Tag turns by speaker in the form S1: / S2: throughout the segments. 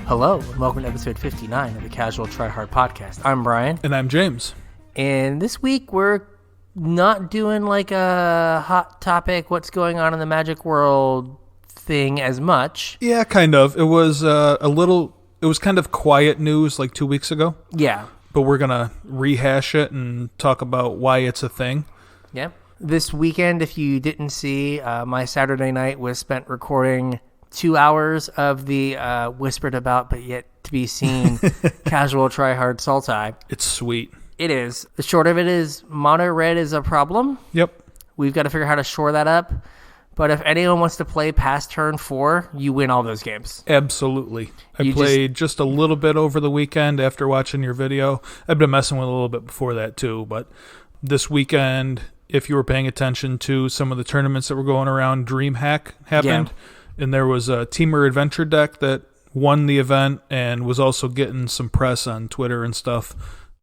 S1: Hello, and welcome to episode 59 of the Casual Try Hard podcast. I'm Brian.
S2: And I'm James.
S1: And this week we're not doing like a hot topic, what's going on in the Magic world thing as much.
S2: Yeah, kind of. It was it was kind of quiet news like 2 weeks ago.
S1: Yeah.
S2: But we're going to rehash it and talk about why it's a thing.
S1: Yeah. This weekend, if you didn't see, my Saturday night was spent recording 2 hours of the whispered about but yet to be seen Casual Try Hard Sultai.
S2: It's sweet.
S1: It is. The short of it is mono red is a problem.
S2: Yep.
S1: We've got to figure out how to shore that up. But if anyone wants to play past turn 4, you win all those games.
S2: Absolutely. I played just a little bit over the weekend after watching your video. I've been messing with it a little bit before that too, but this weekend, if you were paying attention to some of the tournaments that were going around, DreamHack happened. Yeah. And there was a Teamer Adventure deck that won the event and was also getting some press on Twitter and stuff.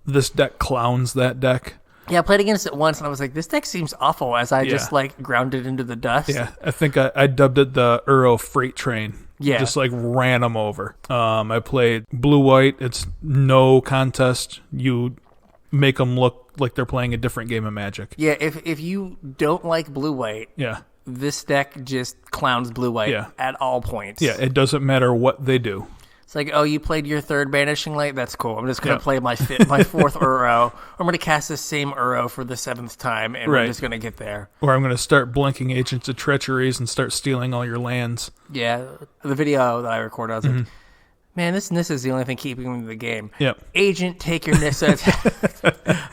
S2: This deck clowns that deck.
S1: Yeah, I played against it once, and I was like, this deck seems awful as I just, ground it into the dust.
S2: Yeah, I think I dubbed it the Uro Freight Train.
S1: Yeah.
S2: Just, ran them over. I played blue-white. It's no contest. You make them look like they're playing a different game of Magic.
S1: Yeah, if you don't like blue-white...
S2: Yeah.
S1: This deck just clowns blue-white at all points.
S2: Yeah, it doesn't matter what they do.
S1: It's like, oh, you played your third Banishing Light? That's cool. I'm just going to play my fourth Uro. I'm going to cast the same Uro for the 7th time, and we're just going to get there.
S2: Or I'm going to start blinking Agents of Treacheries and start stealing all your lands.
S1: Yeah, the video that I recorded, I was like, man, this Nissa is the only thing keeping me in the game.
S2: Yep.
S1: Agent, take your Nissa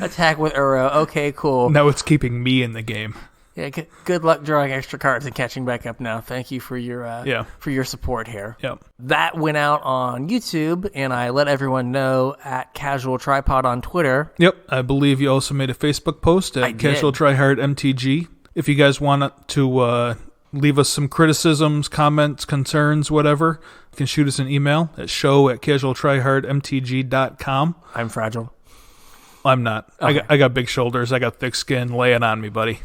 S1: attack with Uro. Okay, cool.
S2: Now it's keeping me in the game.
S1: Yeah, good luck drawing extra cards and catching back up now. Thank you for your support here.
S2: Yep.
S1: That went out on YouTube, and I let everyone know at Casual Tripod on Twitter.
S2: Yep. I believe you also made a Facebook post at Casual Tryhard MTG. If you guys want to leave us some criticisms, comments, concerns, whatever, you can shoot us an email at show@casualtryhardmtg.com.
S1: I'm fragile.
S2: I'm not. Okay. I got big shoulders. I got thick skin. Lay it on me, buddy.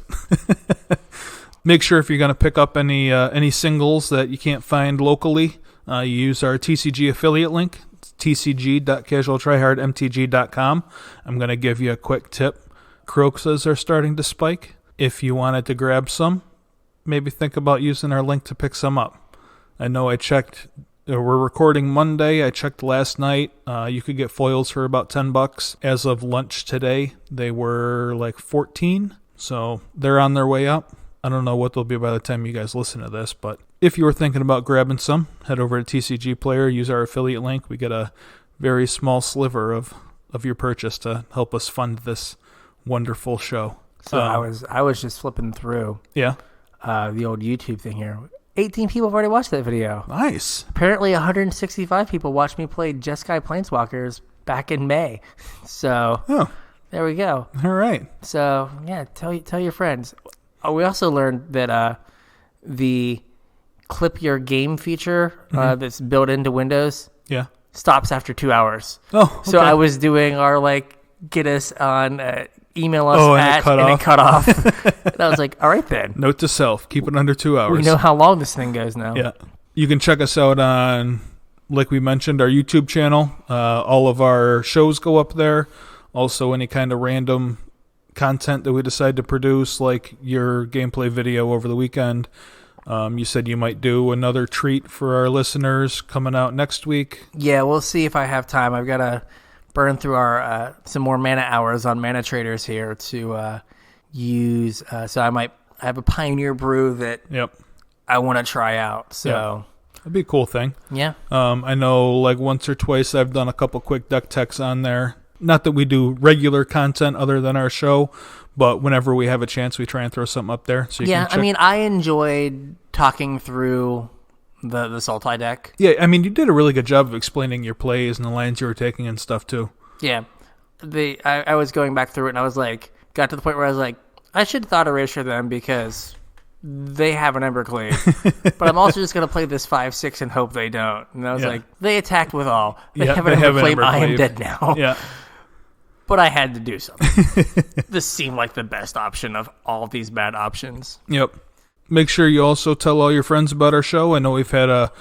S2: Make sure if you're going to pick up any singles that you can't find locally, you use our TCG affiliate link. It's tcg.casualtryhardmtg.com. I'm going to give you a quick tip. Croxas are starting to spike. If you wanted to grab some, maybe think about using our link to pick some up. I know I checked... We're recording Monday. I checked last night. You could get foils for about $10. As of lunch today, they were like 14. So they're on their way up. I don't know what they'll be by the time you guys listen to this, but if you were thinking about grabbing some, head over to TCG Player, use our affiliate link. We get a very small sliver of your purchase to help us fund this wonderful show.
S1: So I was just flipping through the old YouTube thing here. 18 people have already watched that video.
S2: Nice.
S1: Apparently 165 people watched me play Jeskai Planeswalkers back in May. So there we go.
S2: All right.
S1: So yeah, tell your friends. We also learned that the clip your game feature that's built into Windows stops after 2 hours.
S2: Oh, okay.
S1: So I was doing our get us on email us
S2: and
S1: it cut off. And I was like, all right then.
S2: Note to self, keep it under 2 hours.
S1: We know how long this thing goes now.
S2: Yeah. You can check us out on, like we mentioned, our YouTube channel. All of our shows go up there. Also, any kind of random content that we decide to produce, like your gameplay video over the weekend. You said you might do another treat for our listeners coming out next week.
S1: Yeah, we'll see if I have time. I've got to burn through our some more mana hours on Mana Traders here to use. So I have a Pioneer brew that I want to try out. So
S2: that'd be a cool thing.
S1: Yeah.
S2: I know once or twice I've done a couple quick deck techs on there. Not that we do regular content other than our show, but whenever we have a chance, we try and throw something up there. So you can check.
S1: I mean, I enjoyed talking through the Sultai deck.
S2: Yeah, I mean, you did a really good job of explaining your plays and the lines you were taking and stuff, too.
S1: Yeah. I was going back through it, and I was got to the point where I was like, I should thought erasure them because they have an Embercleave. But I'm also just going to play this 5/6 and hope they don't. And I was like, they attacked with all. They have an Embercleave. I am dead now.
S2: Yeah.
S1: But I had to do something. This seemed like the best option of all of these bad options.
S2: Yep. Make sure you also tell all your friends about our show. I know we've had a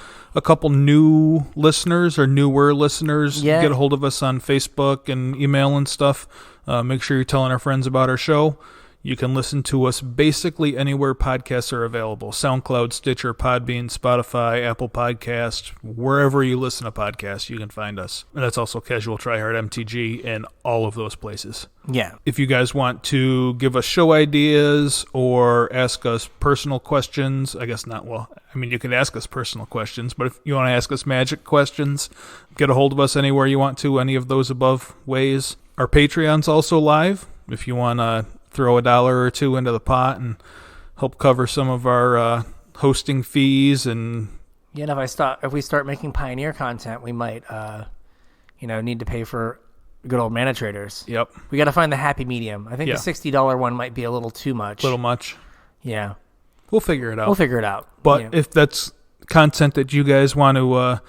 S2: couple new listeners or newer listeners get a hold of us on Facebook and email and stuff. Make sure you're telling our friends about our show. You can listen to us basically anywhere podcasts are available. SoundCloud, Stitcher, Podbean, Spotify, Apple Podcasts, wherever you listen to podcasts, you can find us. And that's also Casual Tryhard MTG in all of those places.
S1: Yeah.
S2: If you guys want to give us show ideas or ask us personal questions, I guess not, well, I mean, you can ask us personal questions, but if you want to ask us magic questions, get a hold of us anywhere you want to, any of those above ways. Our Patreon's also live. If you want to throw $1 or $2 into the pot and help cover some of our hosting fees, and
S1: and if we start making Pioneer content, we might need to pay for good old mana traders.
S2: Yep.
S1: We got to find the happy medium. I think the $60 one might be a little too much.
S2: Little much.
S1: Yeah.
S2: We'll figure it out. But if that's content that you guys want to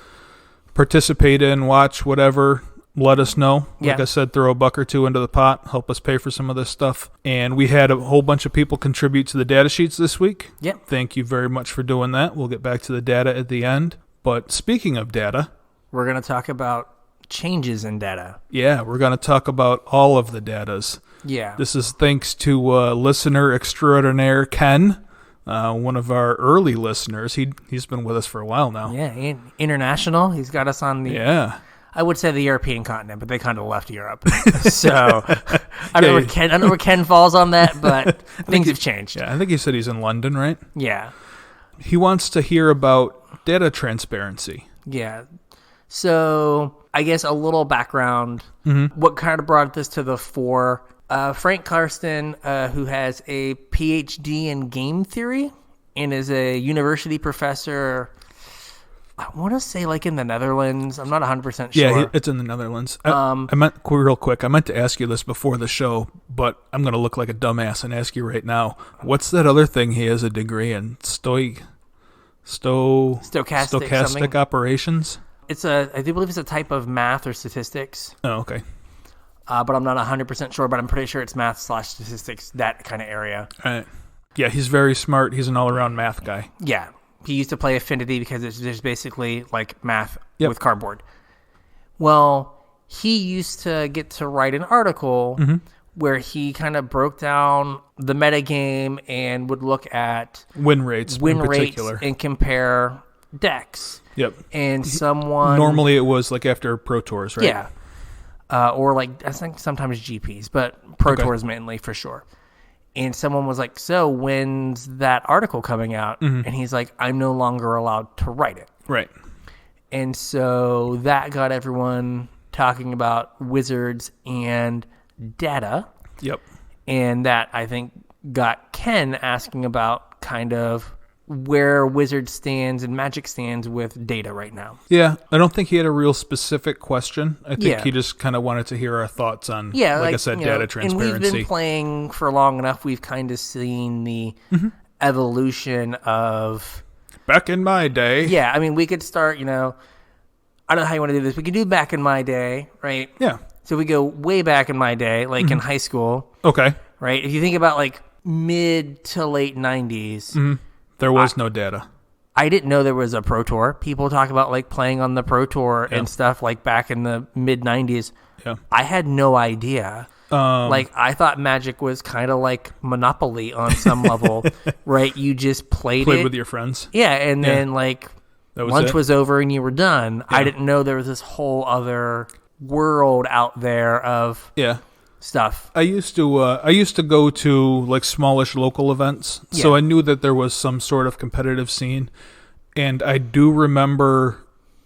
S2: participate in, watch, whatever, let us know. Like I said, throw $1 or $2 into the pot, help us pay for some of this stuff. And we had a whole bunch of people contribute to the data sheets this week.
S1: Yep.
S2: Thank you very much for doing that. We'll get back to the data at the end. But speaking of data,
S1: we're going to talk about changes in data.
S2: Yeah, we're going to talk about all of the datas.
S1: Yeah.
S2: This is thanks to listener extraordinaire Ken, one of our early listeners. He's been with us for a while now.
S1: Yeah, international. He's got us on the...
S2: Yeah.
S1: I would say the European continent, but they kind of left Europe. So I don't know where Ken falls on that, but things have changed.
S2: Yeah, I think he said he's in London, right?
S1: Yeah.
S2: He wants to hear about data transparency.
S1: Yeah. So I guess a little background. Mm-hmm. What kind of brought this to the fore? Frank Karsten, who has a PhD in game theory and is a university professor, I want to say like in the Netherlands. I'm not 100% sure.
S2: Yeah, it's in the Netherlands. I meant real quick. I meant to ask you this before the show, but I'm going to look like a dumbass and ask you right now. What's that other thing he has a degree in? Stochastic operations?
S1: I do believe it's a type of math or statistics.
S2: Oh, okay.
S1: But I'm not 100% sure, but I'm pretty sure it's math/statistics, that kind of area.
S2: All right. Yeah, he's very smart. He's an all-around math guy.
S1: Yeah. He used to play Affinity because it's just basically like math with cardboard. Well, he used to get to write an article where he kind of broke down the metagame and would look at
S2: win rates in particular
S1: and compare decks.
S2: Yep.
S1: And someone...
S2: Normally it was like after Pro Tours, right?
S1: Yeah. Or like, I think sometimes GPs, but Pro Tours mainly for sure. And someone was like, so when's that article coming out? Mm-hmm. And he's like, I'm no longer allowed to write it.
S2: Right.
S1: And so that got everyone talking about Wizards and data.
S2: Yep.
S1: And that, I think, got Ken asking about kind of where Wizards stands and Magic stands with data right now.
S2: Yeah, I don't think he had a real specific question. I think he just kind of wanted to hear our thoughts on, like I said, data transparency.
S1: And we've been playing for long enough, we've kind of seen the evolution of...
S2: Back in my day.
S1: Yeah, I mean, we could start, I don't know how you want to do this. We could do back in my day, right?
S2: Yeah.
S1: So we go way back in my day, like in high school.
S2: Okay.
S1: Right? If you think about like mid to late 90s...
S2: There was no data.
S1: I didn't know there was a Pro Tour. People talk about like playing on the Pro Tour and stuff like back in the mid 90s.
S2: Yeah.
S1: I had no idea. Like I thought Magic was kind of like Monopoly on some level, right? You just played it
S2: with your friends.
S1: Yeah, and then like lunch was over and you were done. Yeah. I didn't know there was this whole other world out there of stuff.
S2: I used to go to like smallish local events, so I knew that there was some sort of competitive scene, and I do remember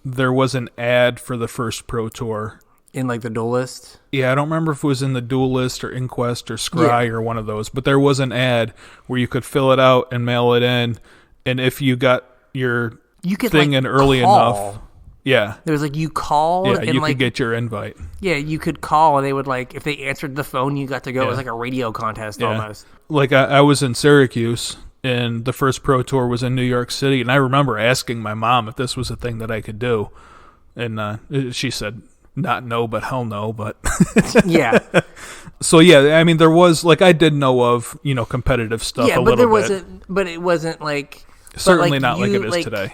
S2: there was an ad for the first Pro Tour
S1: in like the Duelist.
S2: Yeah, I don't remember if it was in the Duelist or Inquest or Scry or one of those, but there was an ad where you could fill it out and mail it in, and if you got your thing in early enough. Yeah.
S1: There was like you called and
S2: you
S1: like,
S2: could get your invite.
S1: Yeah, you could call and they would like, if they answered the phone, you got to go. It was like a radio contest almost.
S2: Like I was in Syracuse and the first Pro Tour was in New York City, and I remember asking my mom if this was a thing that I could do. And she said, not no, but hell no, but
S1: Yeah.
S2: So yeah, I mean, there was like I did know of competitive stuff.
S1: Yeah,
S2: a
S1: but there
S2: little bit.
S1: wasn't. But it wasn't like
S2: Certainly not like it is today.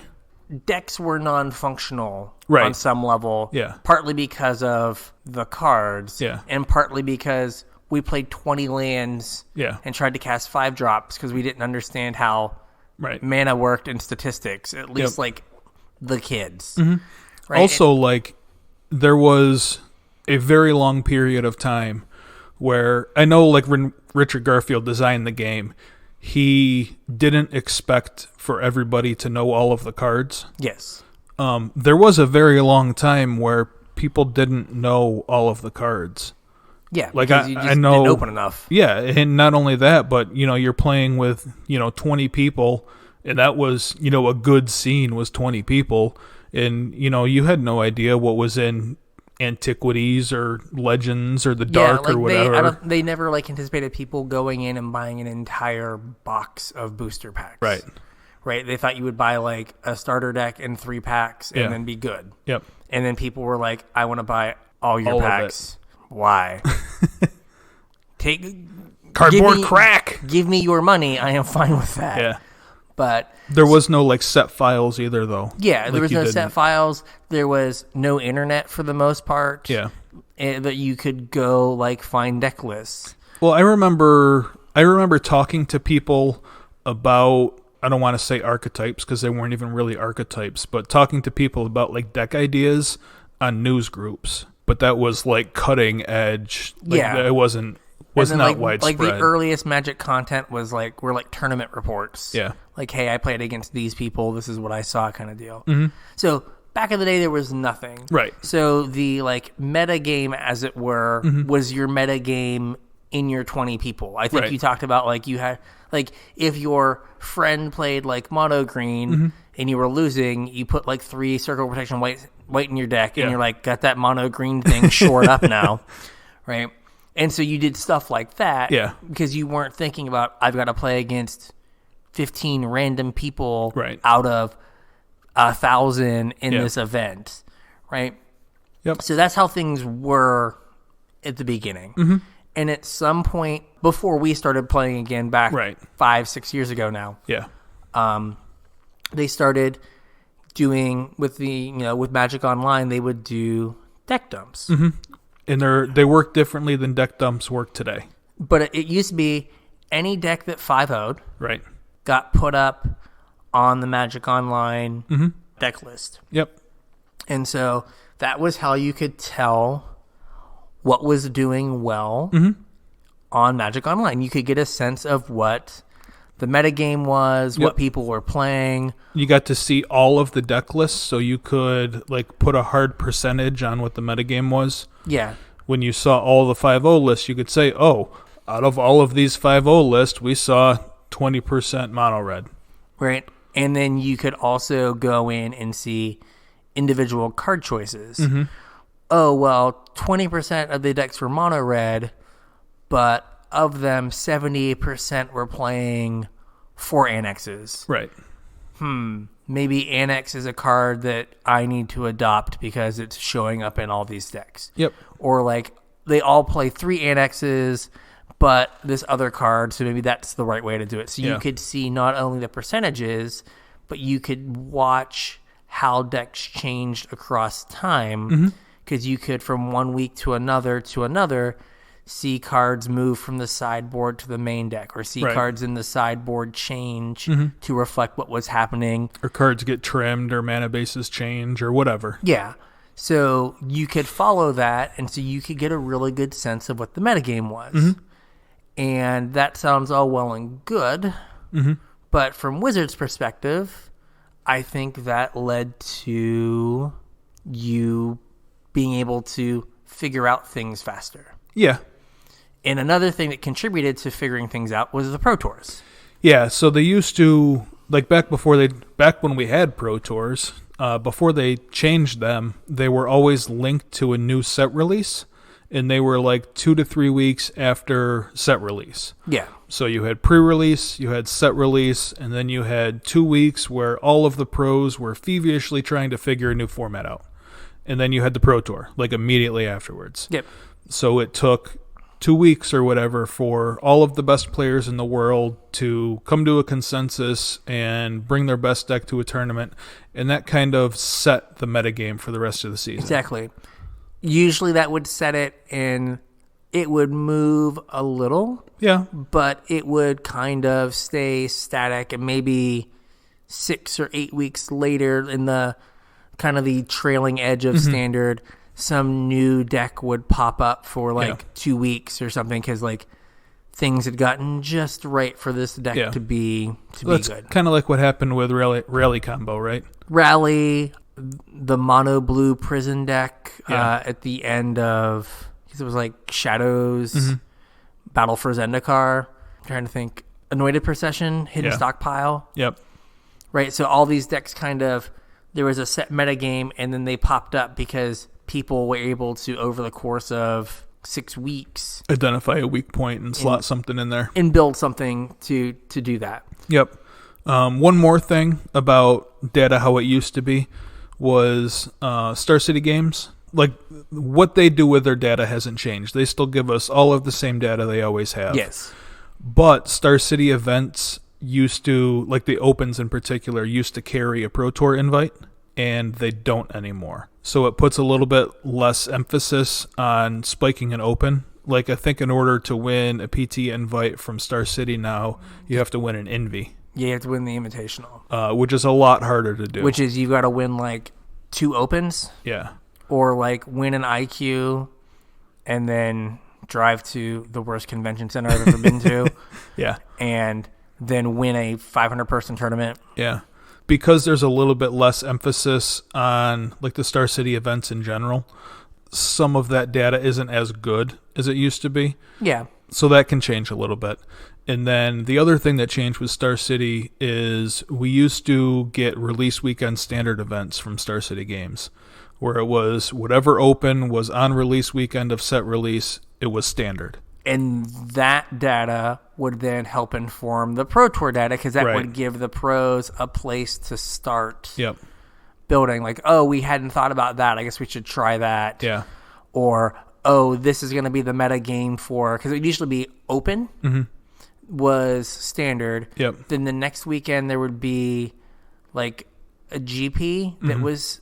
S1: Decks were non-functional
S2: Right.
S1: on some level.
S2: Yeah.
S1: Partly because of the cards.
S2: Yeah.
S1: And partly because we played 20 lands.
S2: Yeah.
S1: And tried to cast 5 drops because we didn't understand how
S2: Right.
S1: mana worked in statistics. At least like the kids.
S2: Mm-hmm.
S1: Right?
S2: Also, like there was a very long period of time where I know, like when Richard Garfield designed the game, he didn't expect for everybody to know all of the cards.
S1: Yes.
S2: There was a very long time where people didn't know all of the cards.
S1: Yeah,
S2: like
S1: because you just
S2: I know,
S1: didn't open enough.
S2: Yeah, and not only that, but you're playing with 20 people, and that was a good scene was 20 people, and you had no idea what was in Antiquities or Legends or the Dark or whatever.
S1: They never anticipated people going in and buying an entire box of booster packs. Right. They thought you would buy a starter deck and 3 packs and then be good.
S2: Yep.
S1: And then people were like, "I want to buy all your packs." Why? Take
S2: cardboard crack.
S1: Give me your money. I am fine with that.
S2: Yeah.
S1: But
S2: there was no set files either, though.
S1: Yeah, there was no set files. There was no internet for the most part.
S2: Yeah,
S1: that you could go find deck lists.
S2: Well, I remember talking to people about, I don't want to say archetypes because they weren't even really archetypes, but talking to people about deck ideas on news groups. But that was cutting edge. It wasn't. Was not widespread.
S1: The earliest Magic content was were tournament reports.
S2: Yeah.
S1: Hey, I played against these people. This is what I saw, kind of deal.
S2: Mm-hmm.
S1: So back in the day, there was nothing.
S2: Right.
S1: So the meta game, as it were, was your meta game in your 20 people. I think you talked about you had if your friend played mono green and you were losing, you put 3 circle protection white in your deck, and you're got that mono green thing shored up now, right? And so you did stuff like that because you weren't thinking about, I've got to play against 15 random people out of 1,000 in this event, right?
S2: Yep.
S1: So that's how things were at the beginning. And at some point, before we started playing again back 5-6 years ago now, they started doing, with Magic Online, they would do deck dumps.
S2: And they work differently than deck dumps work today.
S1: But it used to be any deck that 5-0'd got put up on the Magic Online deck list.
S2: Yep.
S1: And so that was how you could tell what was doing well on Magic Online. You could get a sense of what the metagame was, what people were playing.
S2: You got to see all of the deck lists, so you could put a hard percentage on what the metagame was.
S1: Yeah.
S2: When you saw all the 5-0 lists, you could say, oh, out of all of these 5-0 lists, we saw 20% mono red.
S1: Right. And then you could also go in and see individual card choices. Oh, well, 20% of the decks were mono red, but of them, 78% were playing 4 annexes.
S2: Right.
S1: Maybe Annex is a card that I need to adopt because it's showing up in all these decks.
S2: Yep.
S1: Or they all play 3 Annexes, but this other card, so maybe that's the right way to do it. So you could see not only the percentages, but you could watch how decks changed across time, because you could, from one week to another, see cards move from the sideboard to the main deck, or see cards in the sideboard change to reflect what was happening.
S2: Or cards get trimmed, or mana bases change, or whatever.
S1: Yeah. So you could follow that, and so you could get a really good sense of what the metagame was. And that sounds all well and good, but from Wizards' perspective, I think that led to you being able to figure out things faster.
S2: Yeah.
S1: And another thing that contributed to figuring things out was the Pro Tours.
S2: Yeah, so they used to, back when we had Pro Tours, before they changed them, they were always linked to a new set release, and they were 2 to 3 weeks after set release.
S1: Yeah.
S2: So you had pre-release, you had set release, and then you had 2 weeks where all of the pros were feverishly trying to figure a new format out. and then you had the Pro Tour, like immediately afterwards.
S1: Yep.
S2: So it took 2 weeks or whatever for all of the best players in the world to come to a consensus and bring their best deck to a tournament, and that kind of set the metagame for the rest of the season.
S1: Exactly. Usually that would set it, and it would move a little.
S2: Yeah.
S1: But it would kind of stay static, and maybe 6 or 8 weeks later in the kind of the trailing edge of Standard, some new deck would pop up for like 2 weeks or something, because like things had gotten just right for this deck to be
S2: That's
S1: good.
S2: Kind of like what happened with Rally combo, right?
S1: Rally, the mono blue prison deck at the end of, because it was like Shadows, Battle for Zendikar. I'm trying to think. Anointed Procession, Hidden Stockpile.
S2: Yep.
S1: Right, so all these decks kind of, there was a set metagame, and then they popped up because people were able to, over the course of 6 weeks,
S2: identify a weak point and slot something in there.
S1: And build something to do that.
S2: Yep. One more thing about data, how it used to be, was Star City Games. Like, what they do with their data hasn't changed. They still give us all of the same data they always have.
S1: Yes.
S2: But Star City events used to, like the Opens in particular, used to carry a Pro Tour invite, and they don't anymore. So it puts a little bit less emphasis on spiking an Open. Like, I think in order to win a PT invite from Star City now, you have to win an Envy.
S1: Yeah, you have to win the Invitational.
S2: Which is a lot harder to do.
S1: Which is, you've got to win like 2 Opens.
S2: Yeah.
S1: Or like win an IQ and then drive to the worst convention center I've ever been to.
S2: Yeah.
S1: And then win a 500-person tournament.
S2: Yeah. Because there's a little bit less emphasis on like the Star City events in general, some of that data isn't as good as it used to be.
S1: Yeah.
S2: So that can change a little bit. And then the other thing that changed with Star City is we used to get release weekend standard events from Star City Games, where it was whatever Open was on release weekend of set release, it was standard.
S1: And that data would then help inform the Pro Tour data, because that would give the pros a place to start building. Like, oh, we hadn't thought about that. I guess we should try that.
S2: Yeah.
S1: Or, oh, this is going to be the meta game for, because it would usually be Open was standard.
S2: Yep.
S1: Then the next weekend there would be like a GP that was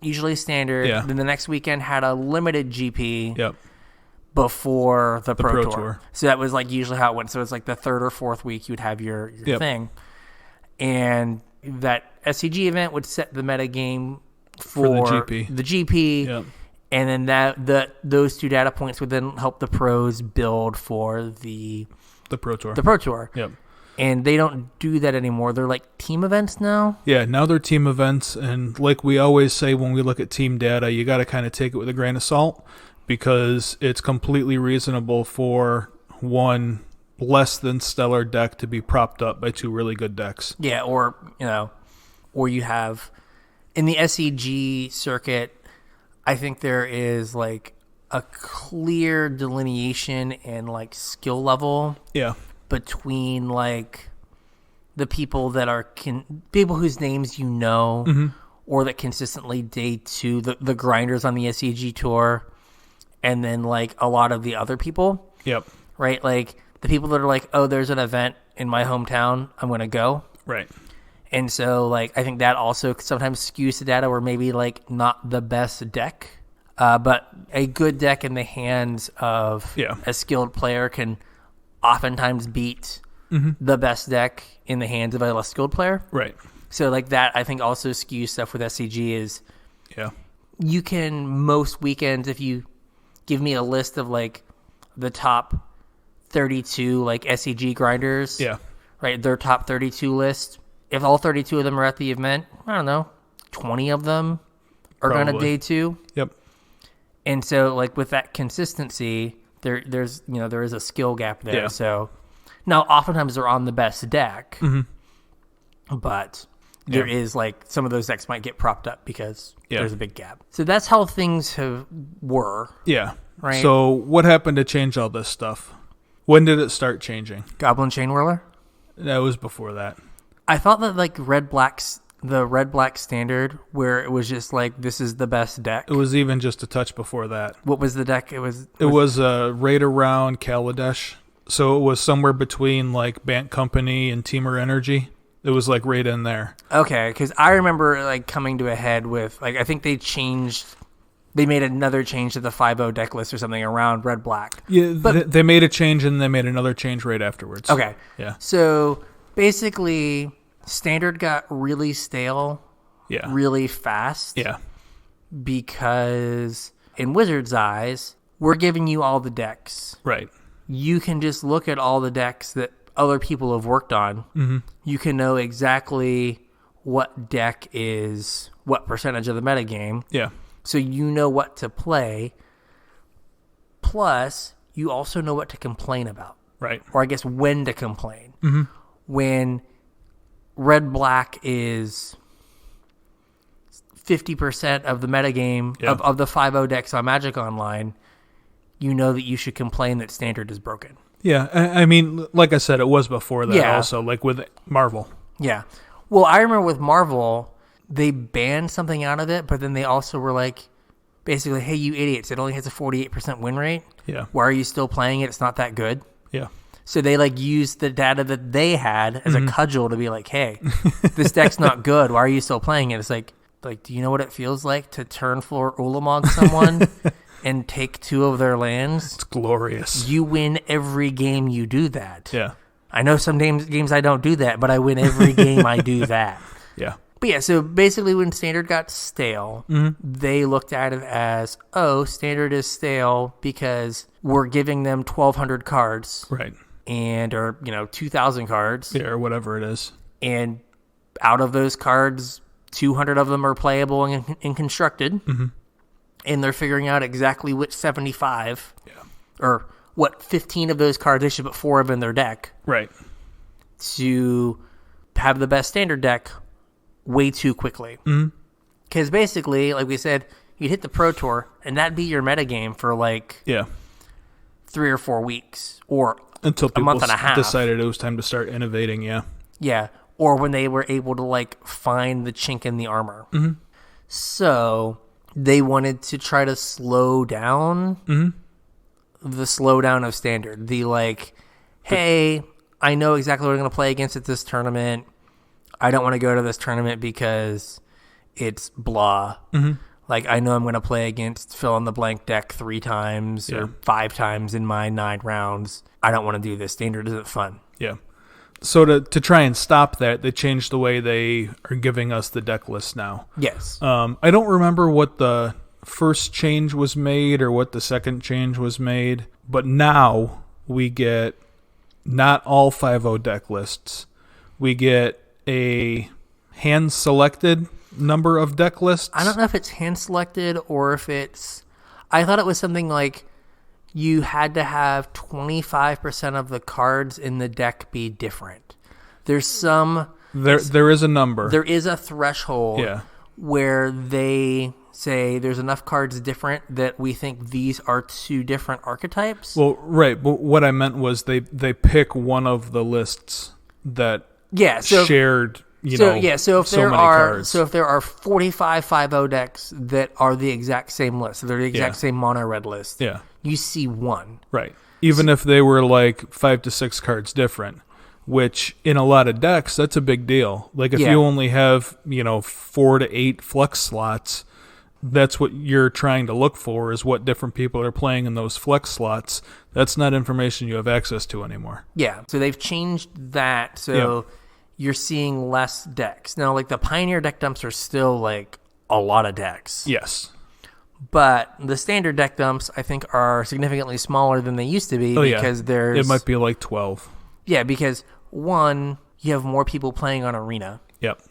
S1: usually standard.
S2: Yeah.
S1: Then the next weekend had a limited GP.
S2: Yep.
S1: Before the Pro
S2: Tour.
S1: Tour. So that was like usually how it went. So it's like the 3rd or 4th week you'd have your thing. And that SCG event would set the meta game for the GP.
S2: Yep.
S1: And then those 2 data points would then help the pros build for the
S2: Pro Tour.
S1: The Pro Tour.
S2: Yep.
S1: And they don't do that anymore. They're like team events now.
S2: Yeah, now they're team events. And like we always say when we look at team data, you got to kind of take it with a grain of salt, because it's completely reasonable for one less than stellar deck to be propped up by 2 really good decks.
S1: Yeah, or you have in the SEG circuit, I think there is like a clear delineation and like skill level between like the people that are people whose names you know or that consistently day 2, the grinders on the SEG tour. And then, like, a lot of the other people.
S2: Yep.
S1: Right? Like, the people that are like, oh, there's an event in my hometown, I'm going to go.
S2: Right.
S1: And so, like, I think that also sometimes skews the data where maybe, like, not the best deck, but a good deck in the hands of a skilled player can oftentimes beat the best deck in the hands of a less skilled player.
S2: Right.
S1: So, like, that, I think, also skews stuff with SCG is you can, most weekends, if you give me a list of like the top 32 like SEG grinders. Yeah. Right, their top 32 list. If all 32 of them are at the event, I don't know, 20 of them are going to day 2.
S2: Yep.
S1: And so like with that consistency, there's there is a skill gap there.
S2: Yeah.
S1: So now oftentimes they're on the best deck. But there is like some of those decks might get propped up because there's a big gap. So that's how things were.
S2: Yeah.
S1: Right.
S2: So what happened to change all this stuff? When did it start changing?
S1: Goblin Chain Whirler?
S2: That was before that.
S1: I thought that like Red Black's the red-black standard where it was just like, this is the best deck?
S2: It was even just a touch before that.
S1: What was the deck? It was
S2: right around Kaladesh. So it was somewhere between like Bant Company and Teamer Energy. It was like right in there.
S1: Okay, because I remember like coming to a head with like I think they made another change to the 5-0 deck list or something around red black.
S2: Yeah, but they made a change and they made another change right afterwards.
S1: Okay,
S2: yeah.
S1: So basically, standard got really stale.
S2: Yeah.
S1: Really fast.
S2: Yeah.
S1: Because in Wizards' eyes, we're giving you all the decks.
S2: Right.
S1: You can just look at all the decks that other people have worked on.
S2: Mm-hmm.
S1: You can know exactly what deck is what percentage of the metagame.
S2: Yeah.
S1: So you know what to play. Plus, you also know what to complain about.
S2: Right.
S1: Or I guess when to complain.
S2: Mm-hmm.
S1: When red-black is 50% of the metagame of the 5-0 decks on Magic Online, you know that you should complain that standard is broken.
S2: Yeah, I mean, like I said, it was before that also, like with Marvel.
S1: Yeah. Well, I remember with Marvel, they banned something out of it, but then they also were like, basically, hey, you idiots, it only has a 48% win rate.
S2: Yeah.
S1: Why are you still playing it? It's not that good.
S2: Yeah.
S1: So they like used the data that they had as a cudgel to be like, hey, this deck's not good. Why are you still playing it? It's like, do you know what it feels like to turn floor Ulamog someone and take 2 of their lands?
S2: It's glorious.
S1: You win every game you do that.
S2: Yeah.
S1: I know some games I don't do that, but I win every game I do that.
S2: Yeah.
S1: But yeah, so basically when Standard got stale, they looked at it as, Standard is stale because we're giving them 1,200 cards.
S2: Right.
S1: Or 2,000 cards.
S2: Yeah, or whatever it is.
S1: And out of those cards, 200 of them are playable and constructed. Mm-hmm. And they're figuring out exactly which 75 or what 15 of those cards they should put 4 of in their deck.
S2: Right.
S1: To have the best standard deck way too quickly. Because basically, like we said, you'd hit the Pro Tour and that'd be your metagame for 3 or 4 weeks or
S2: until
S1: a month and a half.
S2: Decided it was time to start innovating,
S1: Yeah, or when they were able to find the chink in the armor.
S2: Mm-hmm.
S1: So they wanted to try to slow down the slowdown of standard. Hey, I know exactly what I'm going to play against at this tournament. I don't want to go to this tournament because it's blah. Mm-hmm. I know I'm going to play against fill-in-the-blank deck 3 times or 5 times in my 9 rounds. I don't want to do this. Standard isn't fun.
S2: Yeah. So to try and stop that, they changed the way they are giving us the deck list now.
S1: Yes.
S2: I don't remember what the first change was made or what the second change was made, but now we get not all 5-0 deck lists. We get a hand-selected number of deck lists.
S1: I don't know if it's hand-selected or if it's... I thought it was something like you had to have 25% of the cards in the deck be different. There's some...
S2: There is a number.
S1: There is a threshold where they say there's enough cards different that we think these are 2 different archetypes.
S2: Well, right. But what I meant was they pick one of the lists that shared... So if there are 45 5-0 decks that are the exact same list, so they're the exact same mono red list. Yeah. You see one. Right. Even if they were 5 to 6 cards different, which in a lot of decks that's a big deal. If you only have, 4 to 8 flex slots, that's what you're trying to look for is what different people are playing in those flex slots. That's not information you have access to anymore. Yeah.
S1: So they've changed that. So you're seeing less decks. Now, the Pioneer deck dumps are still, a lot of decks.
S2: Yes.
S1: But the standard deck dumps, I think, are significantly smaller than they used to be because there's...
S2: It might be 12.
S1: Yeah, because, 1, you have more people playing on Arena.
S2: Yep.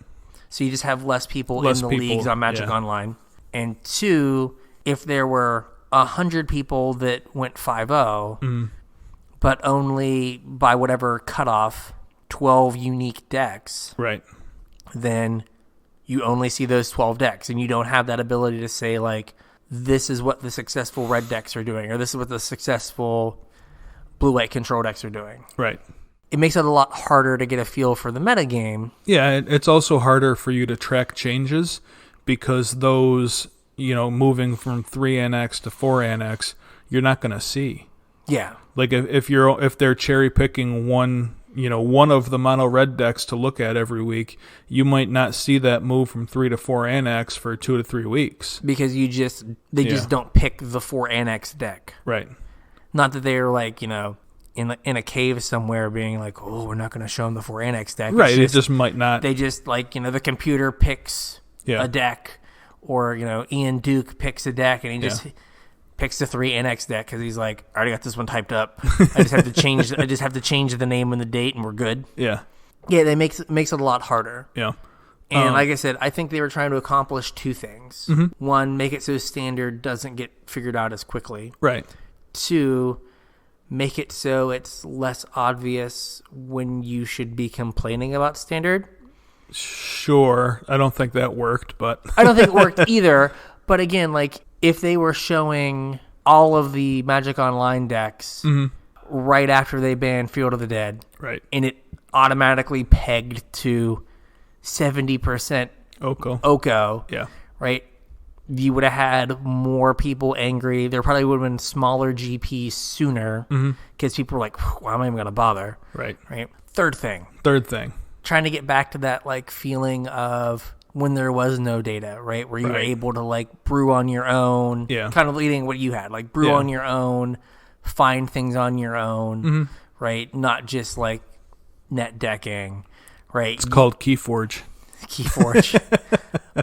S1: So you just have less people in the leagues on Magic Online. And 2, if there were 100 people that went 5-0, but only by whatever cutoff... 12 unique decks,
S2: right?
S1: Then you only see those 12 decks, and you don't have that ability to say this is what the successful red decks are doing, or this is what the successful blue-white control decks are doing.
S2: Right.
S1: it makes it a lot harder to get a feel for the metagame.
S2: Yeah, it's also harder for you to track changes because those, moving from 3NX to 4NX, you're not going to see.
S1: Yeah.
S2: Like if they're cherry picking one of the mono red decks to look at every week, you might not see that move from 3 to 4 annex for 2 to 3 weeks
S1: because they just don't pick the 4 annex deck.
S2: Right.
S1: Not that they're like in a cave somewhere being like, oh, we're not going to show them the 4 annex deck.
S2: Right. It just might not.
S1: They just the computer picks a deck, or Ian Duke picks a deck and he just picks the 3 annex deck because he's like, I already got this one typed up. I just have to change the name and the date, and we're good.
S2: Yeah.
S1: Yeah, that makes it a lot harder.
S2: Yeah.
S1: And like I said, I think they were trying to accomplish 2 things.
S2: Mm-hmm.
S1: 1, make it so standard doesn't get figured out as quickly.
S2: Right.
S1: 2, make it so it's less obvious when you should be complaining about standard.
S2: Sure. I don't think that worked, but
S1: I don't think it worked either. But again, like, if they were showing all of the Magic Online decks right after they banned Field of the Dead,
S2: right,
S1: and it automatically pegged to 70% Oko,
S2: yeah,
S1: right, you would have had more people angry. There probably would have been smaller GPs sooner because people were like, why am I even going to bother?
S2: Right.
S1: Third thing. Trying to get back to that like feeling of when there was no data, right? Where you were able to like brew on your own, kind of leading what you had, like brew on your own, find things on your own, right? Not just like net decking, right?
S2: It's called Keyforge.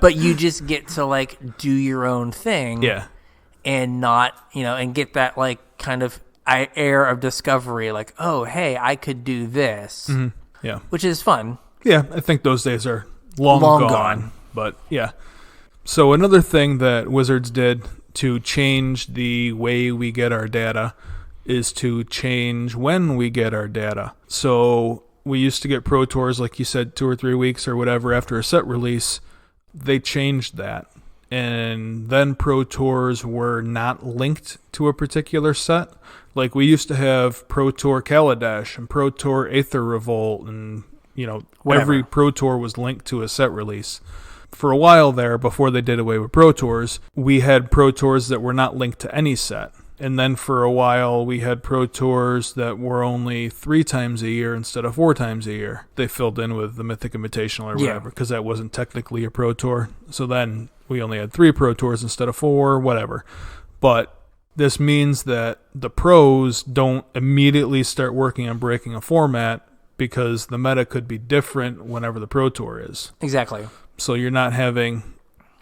S1: But you just get to like do your own thing, and not, and get that like kind of air of discovery, like, oh, hey, I could do this, which is fun.
S2: Yeah, I think those days are long gone. But yeah. So another thing that Wizards did to change the way we get our data is to change when we get our data. So we used to get Pro Tours, like you said, 2 or 3 weeks or whatever after a set release. They changed that. And then Pro Tours were not linked to a particular set. Like we used to have Pro Tour Kaladesh and Pro Tour Aether Revolt, and every Pro Tour was linked to a set release. For a while there, before they did away with Pro Tours, we had Pro Tours that were not linked to any set. And then for a while, we had Pro Tours that were only 3 times a year instead of 4 times a year. They filled in with the Mythic Invitational or whatever, because that wasn't technically a Pro Tour. So then we only had 3 Pro Tours instead of 4, whatever. But this means that the pros don't immediately start working on breaking a format because the meta could be different whenever the Pro Tour is.
S1: Exactly.
S2: So you're not having,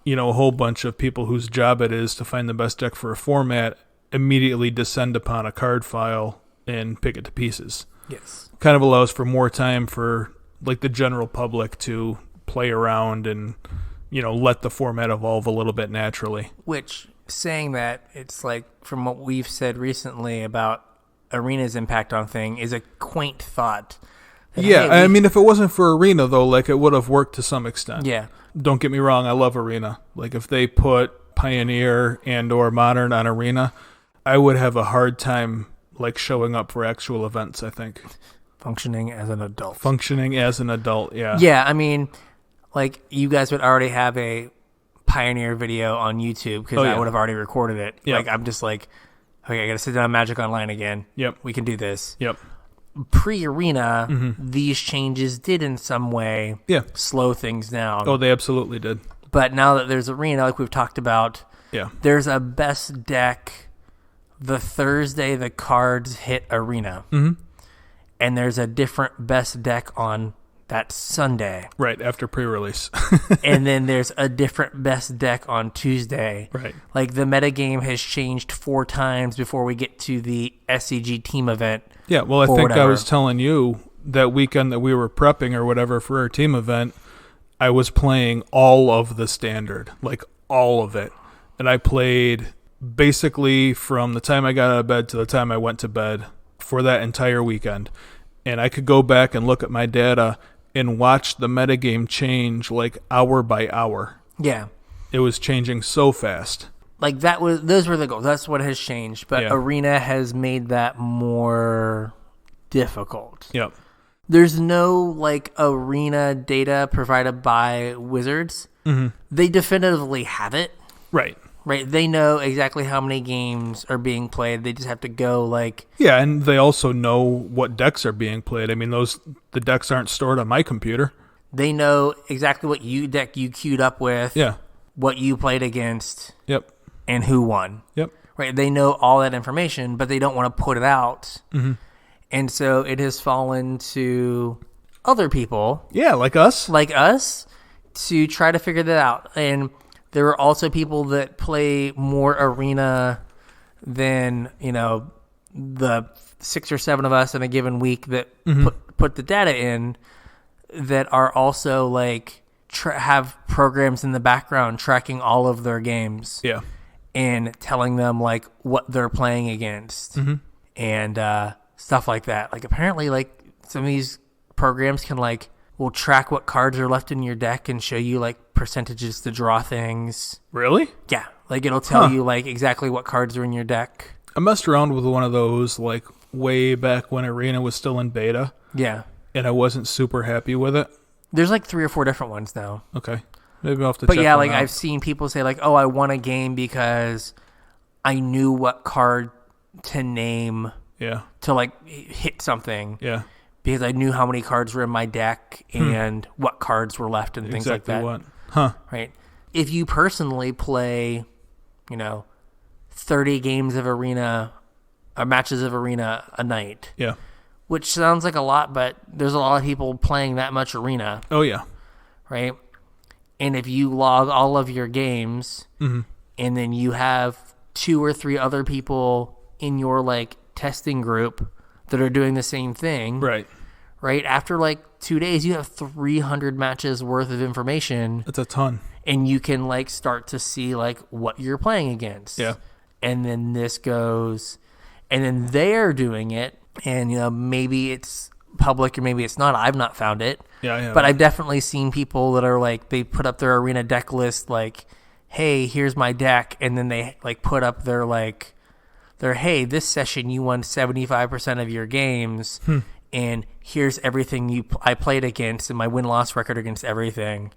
S2: a whole bunch of people whose job it is to find the best deck for a format immediately descend upon a card file and pick it to pieces.
S1: Yes.
S2: Kind of allows for more time for like the general public to play around and, let the format evolve a little bit naturally.
S1: Which, saying that, it's like from what we've said recently about Arena's impact on thing is a quaint thought.
S2: Yeah, I mean, if it wasn't for Arena, though, like, it would have worked to some extent.
S1: Yeah.
S2: Don't get me wrong, I love Arena. Like, if they put Pioneer and or Modern on Arena, I would have a hard time, like, showing up for actual events, I think.
S1: Functioning as an adult,
S2: yeah.
S1: Yeah, I mean, like, you guys would already have a Pioneer video on YouTube, because I would have already recorded it.
S2: Yep.
S1: Like, I'm just like, okay, I got to sit down on Magic Online again.
S2: Yep.
S1: We can do this.
S2: Yep.
S1: Pre-Arena, these changes did in some way slow things down.
S2: Oh, they absolutely did.
S1: But now that there's Arena, like we've talked about, there's a best deck the Thursday the cards hit Arena. And there's a different best deck on that Sunday.
S2: Right, after pre-release.
S1: And then there's a different best deck on Tuesday.
S2: Right.
S1: Like, the metagame has changed 4 times before we get to the SCG team event.
S2: Yeah, well, I think I was telling you that weekend that we were prepping or whatever for our team event, I was playing all of the standard, like all of it. And I played basically from the time I got out of bed to the time I went to bed for that entire weekend. And I could go back and look at my data and watch the metagame change like hour by hour.
S1: Yeah.
S2: It was changing so fast.
S1: Like, those were the goals. That's what has changed. But Arena has made that more difficult.
S2: Yep.
S1: there's no like arena data provided by Wizards.
S2: Mm-hmm.
S1: They definitively have it.
S2: Right.
S1: Right. They know exactly how many games are being played. They just have to go like...
S2: Yeah, and they also know what decks are being played. I mean, the decks aren't stored on my computer.
S1: They know exactly what deck you queued up with.
S2: Yeah.
S1: What you played against.
S2: Yep.
S1: And who won.
S2: Yep.
S1: Right. They know all that information, but they don't want to put it out.
S2: Mm-hmm.
S1: And so it has fallen to other people.
S2: Yeah, like us.
S1: To try to figure that out. And there are also people that play more arena than, the 6 or 7 of us in a given week that put the data in, that are also like have programs in the background tracking all of their games.
S2: Yeah.
S1: And telling them like what they're playing against and stuff like that. Like apparently like some of these programs can will track what cards are left in your deck and show you like percentages to draw things.
S2: Really?
S1: Yeah. Like it'll tell you like exactly what cards are in your deck.
S2: I messed around with one of those like way back when Arena was still in beta.
S1: Yeah.
S2: And I wasn't super happy with it.
S1: There's like 3 or 4 different ones now.
S2: Okay. Maybe I'll have to
S1: check
S2: one out.
S1: I've seen people say like, oh, I won a game because I knew what card to name to like hit something.
S2: Yeah.
S1: Because I knew how many cards were in my deck and what cards were left and things like that.
S2: Exactly what. Huh.
S1: Right. If you personally play, 30 games of arena or matches of arena a night.
S2: Yeah.
S1: Which sounds like a lot, but there's a lot of people playing that much arena.
S2: Oh, yeah.
S1: Right? And if you log all of your games and then you have 2 or 3 other people in your like testing group that are doing the same thing.
S2: Right.
S1: Right? After like 2 days, you have 300 matches worth of information.
S2: That's a ton.
S1: And you can like start to see like what you're playing against.
S2: Yeah.
S1: And then this goes, and then they're doing it, and maybe it's public or maybe it's not. I've not found it.
S2: Yeah, I have.
S1: But I've definitely seen people that are like, they put up their arena deck list like, hey, here's my deck, and then they like put up their hey, this session you won 75% of your games, and here's everything I played against and my win-loss record against everything.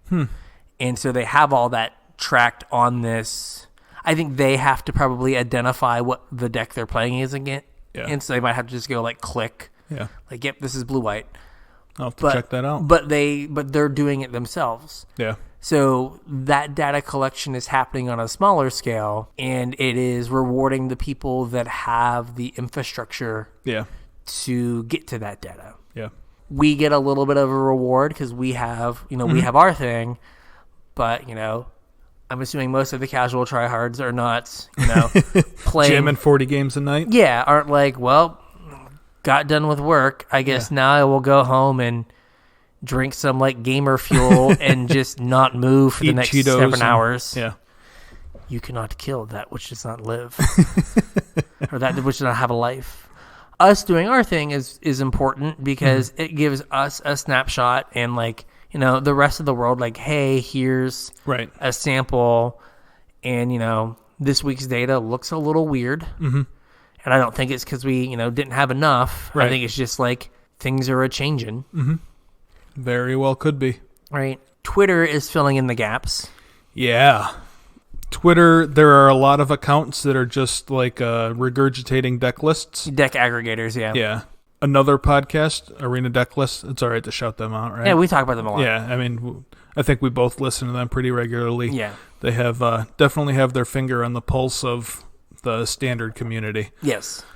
S1: And so they have all that tracked on this. I think they have to probably identify what the deck they're playing is again.
S2: Yeah.
S1: And so they might have to just go like click.
S2: Yeah.
S1: Like, yep, this is blue-white.
S2: I'll have to check that out.
S1: But they're doing it themselves.
S2: Yeah.
S1: So that data collection is happening on a smaller scale, and it is rewarding the people that have the infrastructure to get to that data.
S2: Yeah.
S1: We get a little bit of a reward because we have, we have our thing, but, I'm assuming most of the casual tryhards are not, playing.
S2: Jamming 40 games a night?
S1: Yeah, aren't like, well, got done with work. I guess now I will go home and drink some like gamer fuel and just not move for the next
S2: Cheetos
S1: 7 hours.
S2: Yeah.
S1: You cannot kill that which does not live, or that which does not have a life. Us doing our thing is important because it gives us a snapshot and like, the rest of the world like, hey, here's a sample, and this week's data looks a little weird. And I don't think it's because we didn't have enough. I think it's just like things are a-changing.
S2: Very well could be.
S1: Right. Twitter is filling in the gaps.
S2: Yeah. Twitter, there are a lot of accounts that are just like regurgitating deck lists.
S1: Deck aggregators, yeah.
S2: Yeah. Another podcast, Arena Deck List. It's all right to shout them out, right?
S1: Yeah, we talk about them a lot.
S2: Yeah, I mean, I think we both listen to them pretty regularly.
S1: Yeah.
S2: They have definitely have their finger on the pulse of the standard community.
S1: Yes.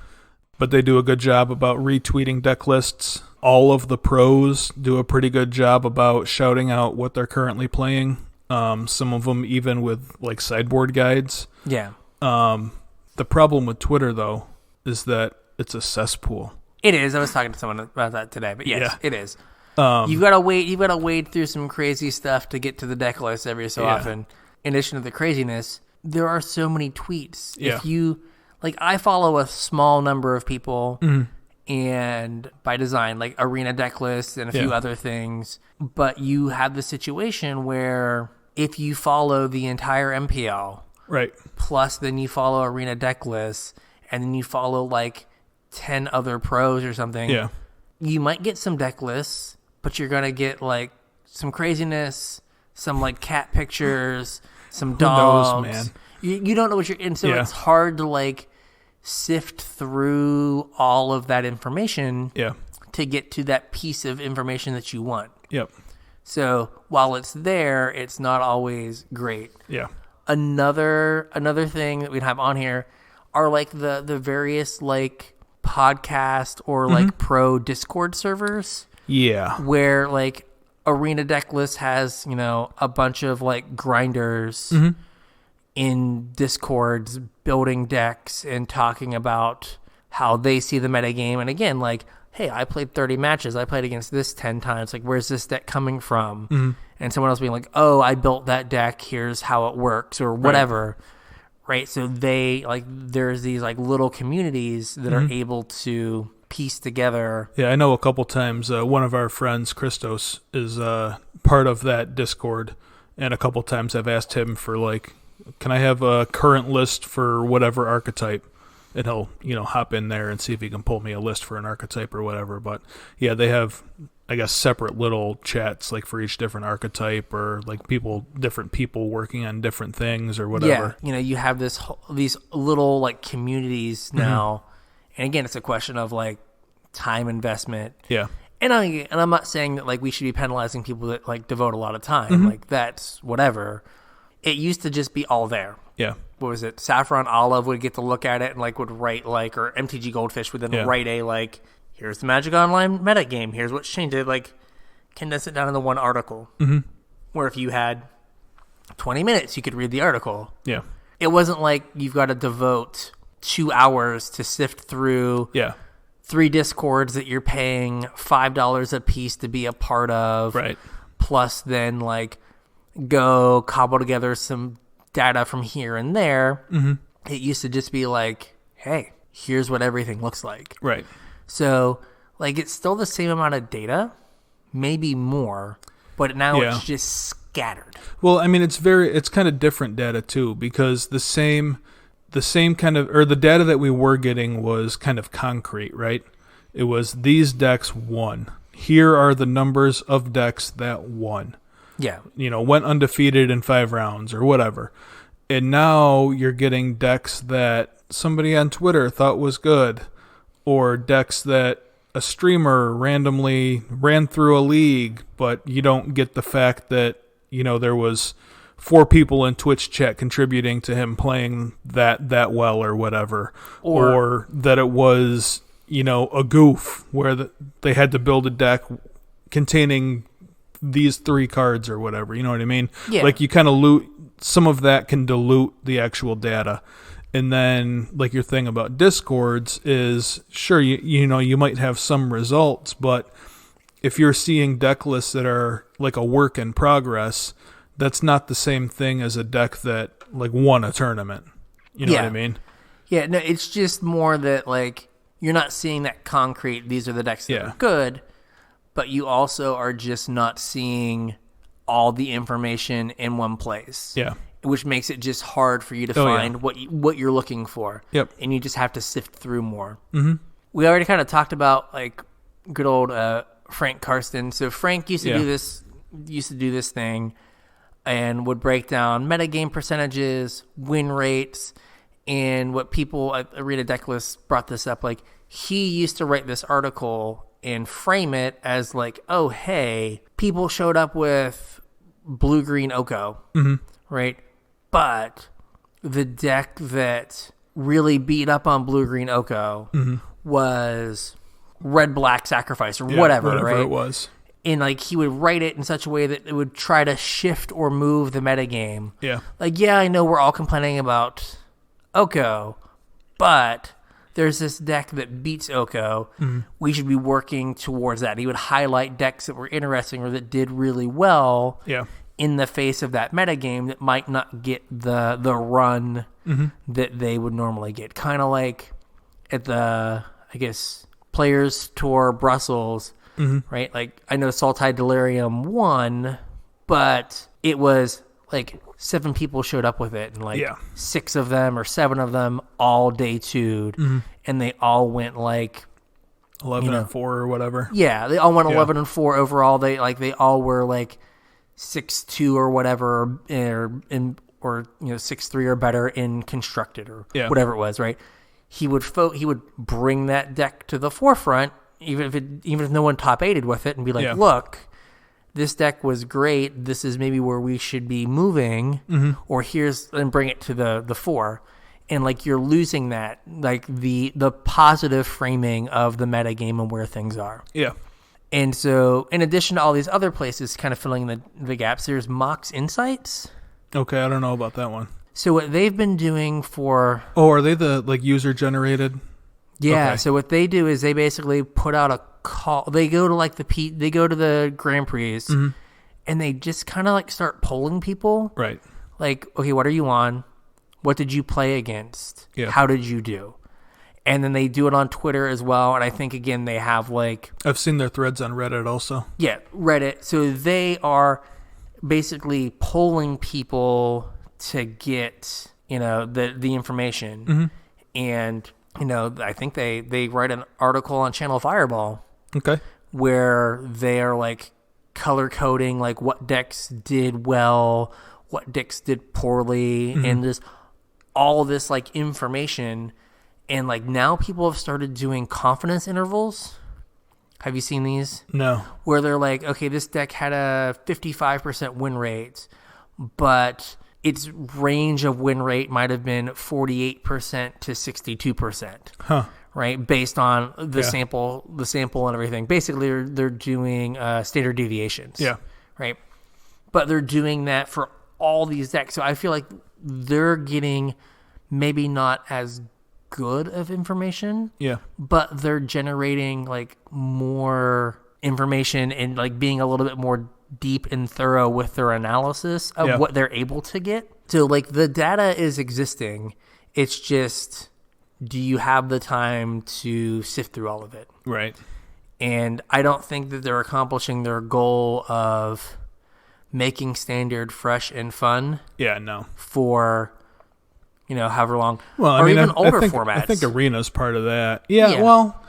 S2: But they do a good job about retweeting deck lists. All of the pros do a pretty good job about shouting out what they're currently playing. Some of them even with like sideboard guides.
S1: Yeah.
S2: The problem with Twitter though is that it's a cesspool.
S1: It is. I was talking to someone about that today, but yes, it is.
S2: You've
S1: got to wade through some crazy stuff to get to the deck list every so often. In addition to the craziness, there are so many tweets.
S2: Yeah.
S1: If you I follow a small number of people, and by design, like Arena Deck List and a few other things. But you have the situation where if you follow the entire MPL, plus then you follow Arena Deck List, and then you follow like 10 other pros or something, you might get some deck lists, but you're going to get like some craziness, some like cat pictures, some dogs.
S2: Who knows, man?
S1: You don't know what you're in, so it's hard to like sift through all of that information to get to that piece of information that you want.
S2: Yep.
S1: So while it's there, it's not always great.
S2: Yeah.
S1: Another thing that we'd have on here are like the various like podcast or like pro Discord servers.
S2: Yeah.
S1: Where like Arena Decklist has, you know, a bunch of like grinders in Discords building decks and talking about how they see the metagame. And again, like, hey, I played 30 matches. I played against this 10 times. Like, where's this deck coming from? And someone else being like, oh, I built that deck. Here's how it works or whatever. Right? So they, like, there's these, like, little communities that are able to piece together.
S2: Yeah, I know a couple times one of our friends, Christos, is part of that Discord. And a couple times I've asked him for, like, can I have a current list for whatever archetype? And he'll, you know, hop in there and see if he can pull me a list for an archetype or whatever. But yeah, they have, I guess, separate little chats like for each different archetype or like different people working on different things or whatever.
S1: Yeah, you know, you have these little like communities now, and again, it's a question of like time investment.
S2: Yeah,
S1: and I'm not saying that like we should be penalizing people that like devote a lot of time. Like that's whatever. It used to just be all there.
S2: Yeah.
S1: What was it? Saffron Olive would get to look at it and like would write like, or MTG Goldfish would then write a like, here's the Magic Online meta game. Here's what's changed. It like condense it down into one article. Where if you had 20 minutes, you could read the article.
S2: Yeah.
S1: It wasn't like you've got to devote 2 hours to sift through 3 Discords that you're paying $5 a piece to be a part of.
S2: Right.
S1: Plus then like go cobble together some data from here and there. It used to just be like, hey, here's what everything looks like.
S2: Right.
S1: So like it's still the same amount of data, maybe more, but now it's just scattered.
S2: Well, I mean, it's kind of different data too, because the same kind of, or the data that we were getting was kind of concrete, right? It was these decks won. Here are the numbers of decks that won.
S1: Yeah.
S2: You know, went undefeated in 5 rounds or whatever. And now you're getting decks that somebody on Twitter thought was good, or decks that a streamer randomly ran through a league, but you don't get the fact that, you know, there was 4 people in Twitch chat contributing to him playing that well or whatever. Or that it was, you know, a goof where they had to build a deck containing these 3 cards or whatever, you know what I mean?
S1: Yeah.
S2: Like you kind of some of that can dilute the actual data. And then like your thing about Discords is, sure, you know, you might have some results, but if you're seeing deck lists that are like a work in progress, that's not the same thing as a deck that like won a tournament. You know what I mean?
S1: Yeah, no, it's just more that like you're not seeing that concrete, these are the decks that are good, but you also are just not seeing all the information in one place. Yeah. Which makes it just hard for you to find what you're looking for. Yep. And you just have to sift through more. We already kind of talked about like good old Frank Karsten. So Frank used to do this thing and would break down metagame percentages, win rates, and what people at Arena Decklist brought this up. Like he used to write this article and frame it as like, oh, hey, people showed up with blue-green Oko, right? But the deck that really beat up on blue-green Oko was red-black Sacrifice or whatever, right?
S2: It was.
S1: And like he would write it in such a way that it would try to shift or move the metagame. Yeah. Like, yeah, I know we're all complaining about Oko, but there's this deck that beats Oko. We should be working towards that. He would highlight decks that were interesting or that did really well in the face of that metagame that might not get the run that they would normally get. Kind of like at the, I guess, Players Tour Brussels, right? Like, I know Sultai Delirium won, but it was like 7 people showed up with it, and like 6 of them or 7 of them all day two'd, and they all went like
S2: 11 and 4 or whatever.
S1: Yeah, they all went 11 and 4 overall. They all were like 6-2 or whatever, or 6-3 or better in constructed or whatever it was. Right? He would bring that deck to the forefront, even if no one top 8'd with it, and be like, look. This deck was great. This is maybe where we should be moving, or and bring it to the fore. And like you're losing that, like the positive framing of the meta game and where things are. Yeah. And so, in addition to all these other places kind of filling the gaps, there's Mox Insights.
S2: Okay, I don't know about that one.
S1: So what they've been doing for...
S2: Oh, are they the like user generated?
S1: Yeah.
S2: Okay.
S1: So what they do is they basically put out a call. They go to like they go to the Grand Prix, and they just kind of like start polling people.
S2: Right.
S1: Like, okay, what are you on? What did you play against?
S2: Yeah.
S1: How did you do? And then they do it on Twitter as well. And I think, again, they have like...
S2: I've seen their threads on Reddit also.
S1: Yeah, Reddit. So they are basically polling people to get, the information. And, I think they write an article on Channel Fireball.
S2: Okay.
S1: Where they are like color coding like what decks did well, what decks did poorly, and just all this like information. And like now people have started doing confidence intervals. Have you seen these?
S2: No.
S1: Where they're like, okay, this deck had a 55% win rate, but its range of win rate might have been 48% to 62%.
S2: Huh.
S1: Right, based on the sample and everything. Basically, they're doing standard deviations. Yeah. Right, but they're doing that for all these decks. So I feel like they're getting maybe not as good of information. Yeah. But they're generating like more information and like being a little bit more deep and thorough with their analysis of what they're able to get. So like the data is existing. It's just, do you have the time to sift through all of it? Right. And I don't think that they're accomplishing their goal of making standard fresh and fun. Yeah, no. For, however long. Well, I mean, even older formats.
S2: I think Arena's part of that. Yeah, well,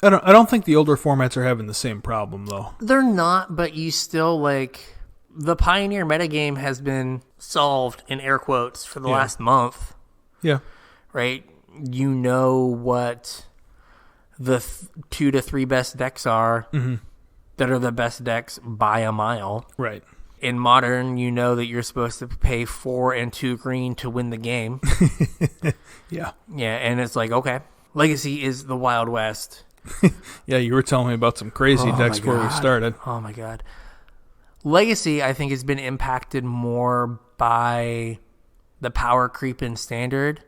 S2: I don't think the older formats are having the same problem, though.
S1: They're not, but you still, like, the Pioneer metagame has been solved, in air quotes, for the last month. Yeah. Right? You know what the 2 to 3 best decks are that are the best decks by a mile. Right. In Modern, you know that you're supposed to pay 4 and 2 green to win the game. Yeah. Yeah, and it's like, okay. Legacy is the Wild West.
S2: Yeah, you were telling me about some crazy decks before we started.
S1: Oh, my God. Legacy, I think, has been impacted more by the power creep in Standard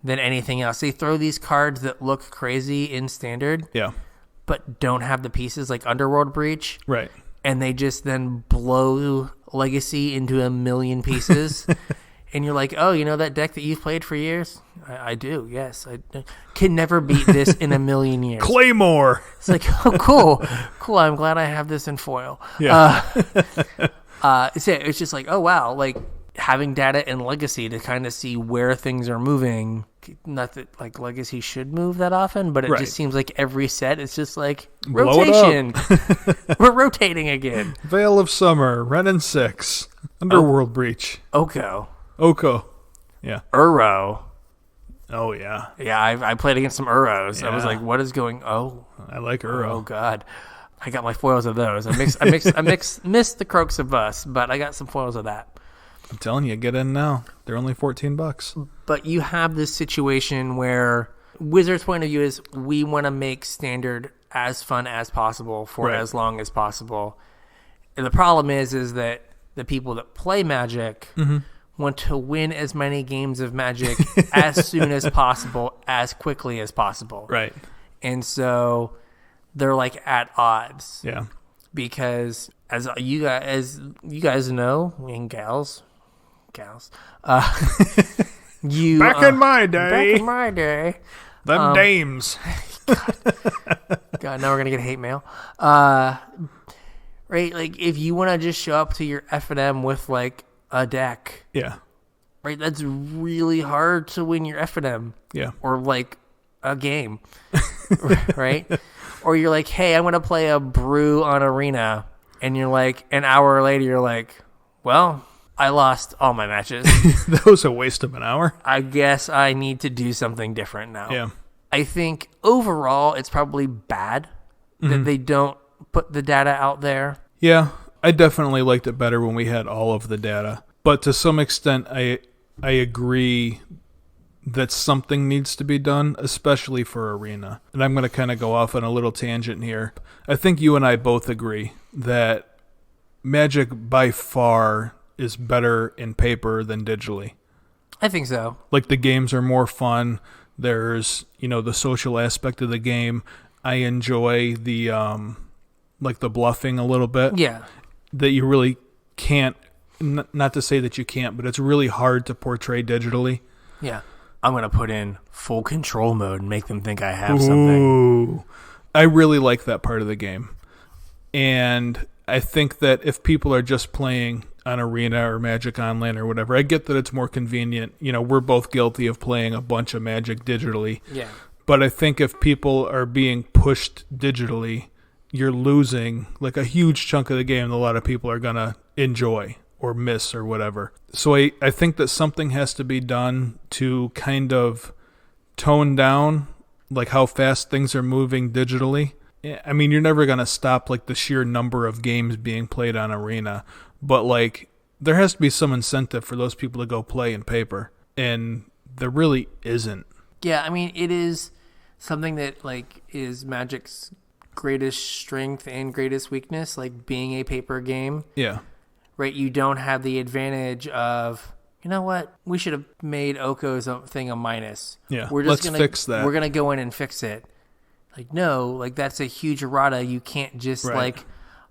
S1: than anything else. They throw these cards that look crazy in Standard, but don't have the pieces, like Underworld Breach. Right. And they just then blow Legacy into a million pieces. And you're like, oh, that deck that you've played for years? I do, yes. I can never beat this in a million years.
S2: Claymore!
S1: It's like, oh, cool. Cool, I'm glad I have this in foil. Yeah. It's just like, oh, wow. Like, having data in Legacy to kind of see where things are moving. Not that like Legacy should move that often, but it just seems like every set it's just like rotation. We're rotating again.
S2: Veil of Summer, Ren and 6, Underworld Breach,
S1: Oko,
S2: yeah,
S1: Uro.
S2: Oh yeah,
S1: yeah. I played against some Uros. Yeah. I was like, what is going? Oh,
S2: I like Uro.
S1: Oh God, I got my foils of those. I missed the Croaks of Us, but I got some foils of that.
S2: I'm telling you, get in now. They're only $14.
S1: But you have this situation where Wizards' point of view is we want to make Standard as fun as possible for as long as possible. And the problem is that the people that play Magic want to win as many games of Magic as soon as possible, as quickly as possible. Right. And so they're like at odds. Yeah. Because as you guys know, and gals, you
S2: back in my day, them dames.
S1: God, now we're gonna get hate mail. Right, like if you want to just show up to your F&M with like a deck, right, that's really hard to win your F&M. Yeah, or like a game, right? Or you're like, hey, I'm going to play a brew on Arena. And you're like, an hour later, you're like, well, I lost all my matches.
S2: That was a waste of an hour.
S1: I guess I need to do something different now.
S2: Yeah.
S1: I think overall, it's probably bad that they don't put the data out there.
S2: Yeah, I definitely liked it better when we had all of the data. But to some extent, I agree that something needs to be done, especially for Arena. And I'm going to kind of go off on a little tangent here. I think you and I both agree that Magic by far is better in paper than digitally.
S1: I think so.
S2: Like, the games are more fun. There's, the social aspect of the game. I enjoy the the bluffing a little bit.
S1: Yeah.
S2: That you really can't, not to say that you can't, but it's really hard to portray digitally.
S1: Yeah. I'm going to put in full control mode and make them think I have something.
S2: I really like that part of the game. And I think that if people are just playing on Arena or Magic Online or whatever, I get that it's more convenient. We're both guilty of playing a bunch of Magic digitally.
S1: Yeah.
S2: But I think if people are being pushed digitally, you're losing like a huge chunk of the game that a lot of people are going to enjoy or miss or whatever. So I think that something has to be done to kind of tone down like how fast things are moving digitally. I mean, you're never going to stop like the sheer number of games being played on Arena, but like there has to be some incentive for those people to go play in paper, and there really isn't.
S1: Yeah, I mean, it is something that like is Magic's greatest strength and greatest weakness, like being a paper game.
S2: Yeah.
S1: Right, you don't have the advantage of, you know what, we should have made Oko's thing a minus.
S2: Yeah,
S1: let's
S2: fix that.
S1: We're going to go in and fix it. Like, no, like that's a huge errata. You can't just like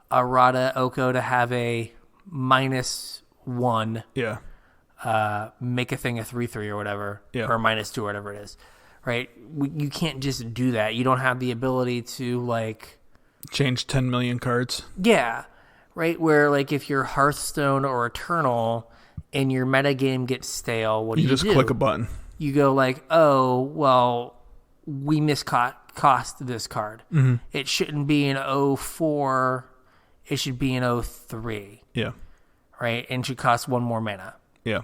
S1: errata Oko to have a -1.
S2: Yeah.
S1: Make a thing a 3/3 or whatever,
S2: yeah.
S1: or -2 or whatever it is. Right? You can't just do that. You don't have the ability to like
S2: change 10 million cards.
S1: Yeah. Right, where like if you're Hearthstone or Eternal and your metagame gets stale, what do you do? You
S2: just click a button.
S1: You go like, oh, well, we miscost this card.
S2: Mm-hmm.
S1: It shouldn't be an 04. It should be an 03.
S2: Yeah.
S1: Right, and it should cost 1 more mana.
S2: Yeah.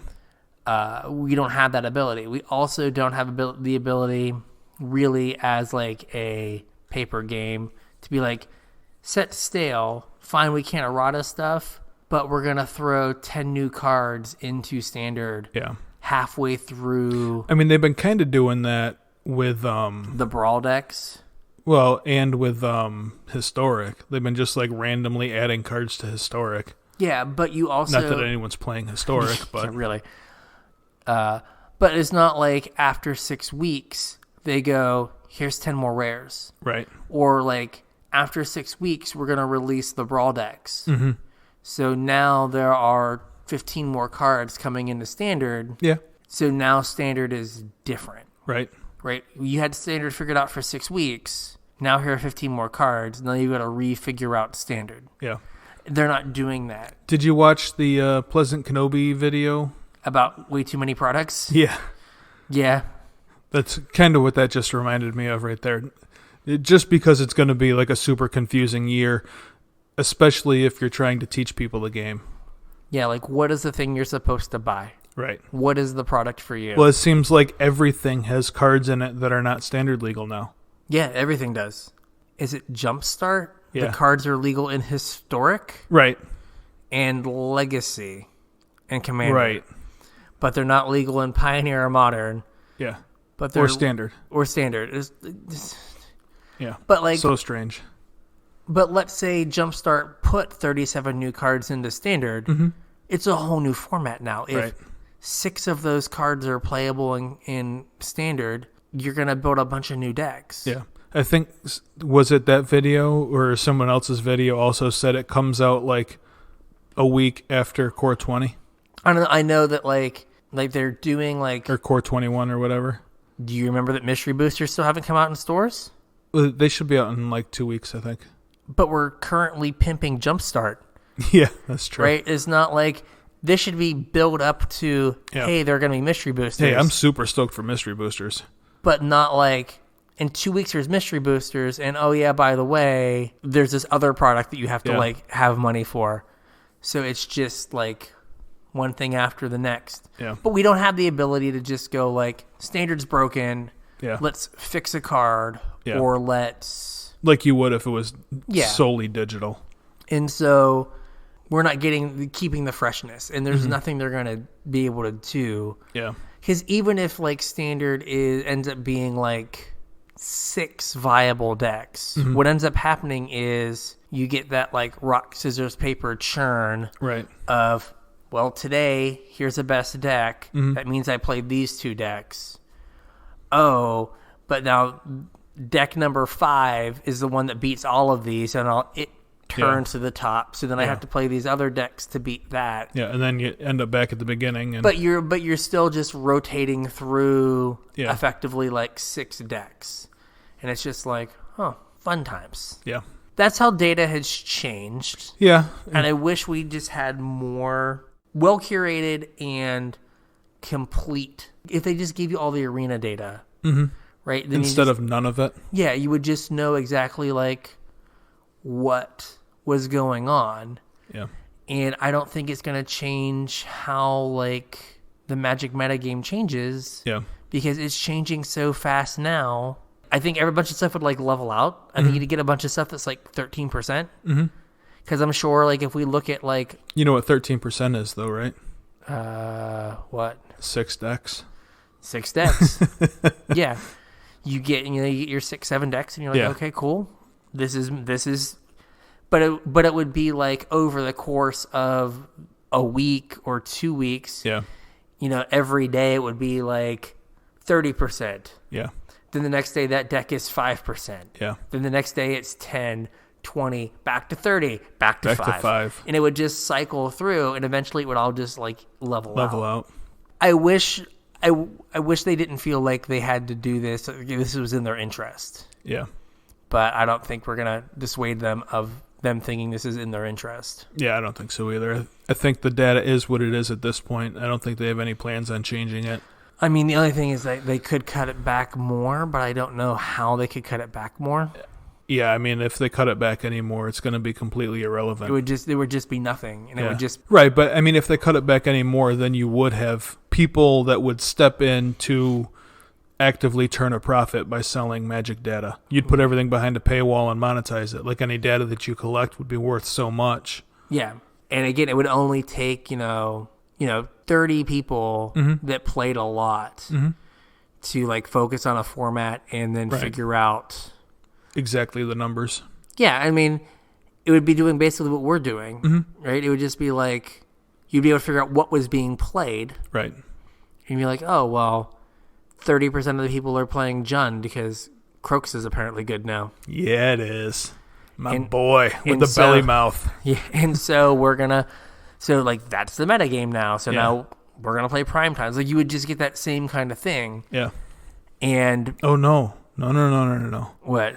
S1: We don't have that ability. We also don't have the ability really as like a paper game to be like, set stale. Fine, we can't errata stuff, but we're going to throw 10 new cards into standard halfway through.
S2: I mean, they've been kind of doing that with
S1: the Brawl decks.
S2: Well, and with Historic. They've been just like randomly adding cards to Historic.
S1: Yeah, but you also...
S2: Not that anyone's playing Historic, but...
S1: Really. But it's not like after 6 weeks, they go, here's 10 more rares.
S2: Right.
S1: Or like... After 6 weeks, we're going to release the Brawl decks.
S2: Mm-hmm.
S1: So now there are 15 more cards coming into Standard.
S2: Yeah.
S1: So now Standard is different.
S2: Right.
S1: Right? You had Standard figured out for 6 weeks. Now here are 15 more cards. Now you've got to refigure out Standard.
S2: Yeah.
S1: They're not doing that.
S2: Did you watch the Pleasant Kenobi video?
S1: About way too many products?
S2: Yeah.
S1: Yeah.
S2: That's kind of what that just reminded me of right there. Just because it's going to be like a super confusing year, especially if you're trying to teach people the game.
S1: Yeah, like what is the thing you're supposed to buy?
S2: Right.
S1: What is the product for you?
S2: Well, it seems like everything has cards in it that are not standard legal now.
S1: Yeah, everything does. Is it Jumpstart?
S2: Yeah.
S1: The cards are legal in Historic?
S2: Right.
S1: And Legacy and Commander.
S2: Right.
S1: But they're not legal in Pioneer or Modern.
S2: Yeah.
S1: But they're
S2: or Standard.
S1: Or Standard.
S2: Yeah.
S1: But like
S2: so strange.
S1: But let's say Jumpstart put 37 new cards into Standard.
S2: Mm-hmm.
S1: It's a whole new format now. If
S2: right.
S1: 6 of those cards are playable in Standard, you're going to build a bunch of new decks.
S2: Yeah. I think, was it that video or someone else's video also said it comes out like a week after Core 20?
S1: I know that like they're doing like...
S2: Or Core 21 or whatever.
S1: Do you remember that Mystery Boosters still haven't come out in stores?
S2: They should be out in like 2 weeks, I think.
S1: But we're currently pimping Jumpstart.
S2: Yeah, that's true.
S1: Right? It's not like this should be built up to, hey, they're going to be Mystery Boosters.
S2: Hey, I'm super stoked for Mystery Boosters.
S1: But not like, in 2 weeks there's mystery boosters, and oh yeah, by the way, there's this other product that you have to like have money for. So it's just like one thing after the next.
S2: Yeah.
S1: But we don't have the ability to just go like, standard's broken.
S2: Yeah.
S1: Let's fix a card, or let's,
S2: like you would if it was solely digital.
S1: And so we're not keeping the freshness, and there's nothing they're going to be able to do.
S2: Yeah.
S1: Because even if like standard ends up being like 6 viable decks, what ends up happening is you get that like rock, scissors, paper churn of, well, today here's the best deck. That means I played these 2 decks. Oh, but now deck number 5 is the one that beats all of these, and it turns to the top. So then I have to play these other decks to beat that.
S2: Yeah, and then you end up back at the beginning. And
S1: but you're still just rotating through effectively like 6 decks, and it's just like, fun times.
S2: Yeah,
S1: that's how data has changed.
S2: Yeah,
S1: and I wish we just had more well curated and complete. If they just gave you all the arena data, right? Then
S2: instead of none of it.
S1: Yeah, you would just know exactly like what was going on.
S2: Yeah.
S1: And I don't think it's going to change how like the Magic metagame changes.
S2: Yeah.
S1: Because it's changing so fast now. I think every bunch of stuff would like level out. I think you'd get a bunch of stuff that's like 13%. Because I'm sure like if we look at like,
S2: you know what 13% is though, right?
S1: What?
S2: 6 decks.
S1: 6 decks. Yeah. You get your 6-7 decks, and you're like, okay, cool. This is, but it would be like over the course of a week or 2 weeks.
S2: Yeah.
S1: Every day it would be like 30%.
S2: Yeah.
S1: Then the next day that deck is 5%.
S2: Yeah.
S1: Then the next day it's 10, 20, back to 30, back to 5. And it would just cycle through, and eventually it would all just like level out. I wish they didn't feel like they had to do this. This was in their interest.
S2: Yeah.
S1: But I don't think we're going to dissuade them of them thinking this is in their interest.
S2: Yeah, I don't think so either. I think the data is what it is at this point. I don't think they have any plans on changing it.
S1: I mean, the only thing is that they could cut it back more, but I don't know how they could cut it back more.
S2: Yeah, I mean, if they cut it back anymore, it's going to be completely irrelevant.
S1: It would just be nothing, and it would just
S2: right. But I mean, if they cut it back anymore, then you would have people that would step in to actively turn a profit by selling Magic data. You'd put everything behind a paywall and monetize it. Like any data that you collect would be worth so much.
S1: Yeah, and again, it would only take 30 people that played a lot to like focus on a format and then figure out
S2: exactly the numbers.
S1: Yeah, I mean, it would be doing basically what we're doing, right? It would just be like, you'd be able to figure out what was being played.
S2: Right.
S1: And you'd be like, oh, well, 30% of the people are playing Jund because Crocus is apparently good now.
S2: Yeah, it is. My boy with the belly mouth.
S1: Yeah, and so like that's the metagame now. So now we're going to play prime times. Like you would just get that same kind of thing.
S2: Yeah.
S1: And
S2: oh, no.
S1: What?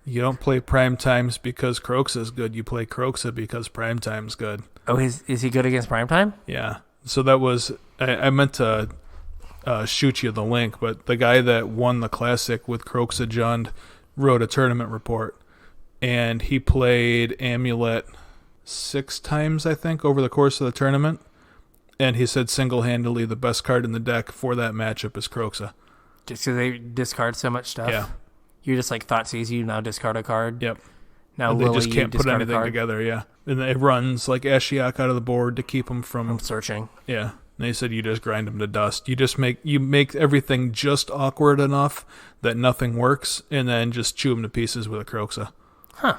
S2: You don't play prime times because Croaks is good. You play Croaksa because prime time's good.
S1: Oh, is he good against prime time?
S2: Yeah. So that was I meant to shoot you the link, but the guy that won the classic with Croaksa Jund wrote a tournament report, and he played Amulet 6 times, I think, over the course of the tournament. And he said single-handedly the best card in the deck for that matchup is Croaksa.
S1: Just because they discard so much stuff?
S2: Yeah.
S1: You just like Thoughtseizes, you now discard a card?
S2: Yep.
S1: Now
S2: they just can't put anything together, yeah. And it runs like Ashiok out of the board to keep them from
S1: searching.
S2: Yeah. And they said you just grind them to dust. You make everything just awkward enough that nothing works, and then just chew them to pieces with a Croaksa.
S1: Huh.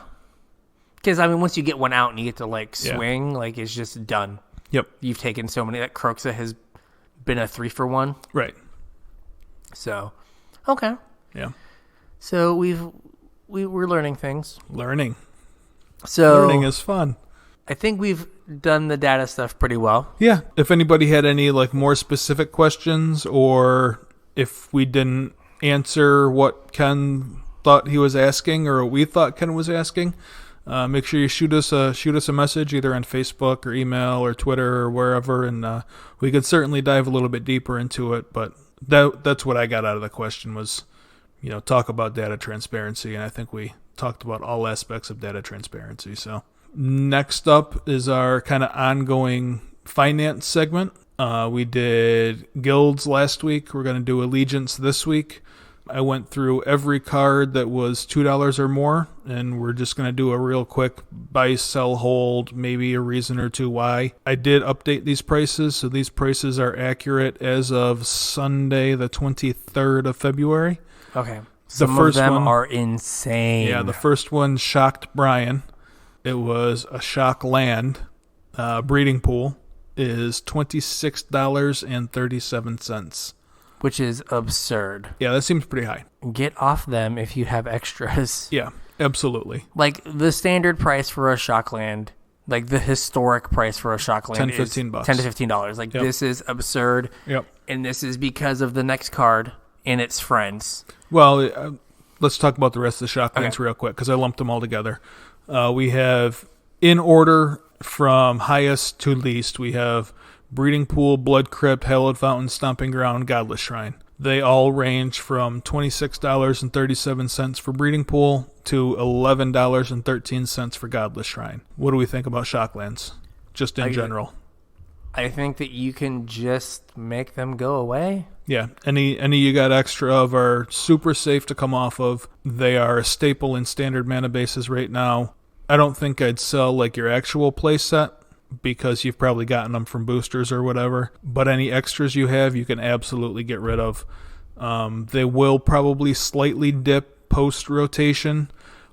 S1: Because, I mean, once you get one out and you get to, like, swing, like, it's just done.
S2: Yep.
S1: You've taken so many. That Croaksa has been a 3-for-1.
S2: Right.
S1: So, okay.
S2: Yeah.
S1: So, we're learning things.
S2: Learning is fun.
S1: I think we've done the data stuff pretty well.
S2: Yeah. If anybody had any, like, more specific questions, or if we didn't answer what Ken thought he was asking or what we thought Ken was asking, make sure you shoot us a message either on Facebook or email or Twitter or wherever, and we could certainly dive a little bit deeper into it. But that's what I got out of the question was talk about data transparency, and I think we talked about all aspects of data transparency. So next up is our kind of ongoing finance segment. We did guilds last week. We're going to do Allegiance this week. I went through every card that was $2 or more, and we're just going to do a real quick buy, sell, hold, maybe a reason or two why. I did update these prices, so these prices are accurate as of Sunday, the 23rd of February.
S1: Okay. Some of them are insane.
S2: Yeah, the first one shocked Brian. It was a shock land. Breeding pool is $26.37.
S1: Which is absurd.
S2: Yeah, that seems pretty high.
S1: Get off them if you have extras.
S2: Yeah, absolutely.
S1: Like the standard price for a Shockland, like the historic price for a Shockland
S2: $10,
S1: is
S2: $15.
S1: $10 to $15. Like this is absurd.
S2: Yep.
S1: And this is because of the next card and its friends.
S2: Well, let's talk about the rest of the Shocklands real quick because I lumped them all together. We have, in order from highest to least, we have Breeding Pool, Blood Crypt, Hallowed Fountain, Stomping Ground, Godless Shrine. They all range from $26.37 for Breeding Pool to $11.13 for Godless Shrine. What do we think about Shocklands, just in general?
S1: I think that you can just make them go away.
S2: Yeah, any you got extra of are super safe to come off of. They are a staple in standard mana bases right now. I don't think I'd sell like your actual play set, because you've probably gotten them from boosters or whatever. But any extras you have, you can absolutely get rid of. They will probably slightly dip post-rotation,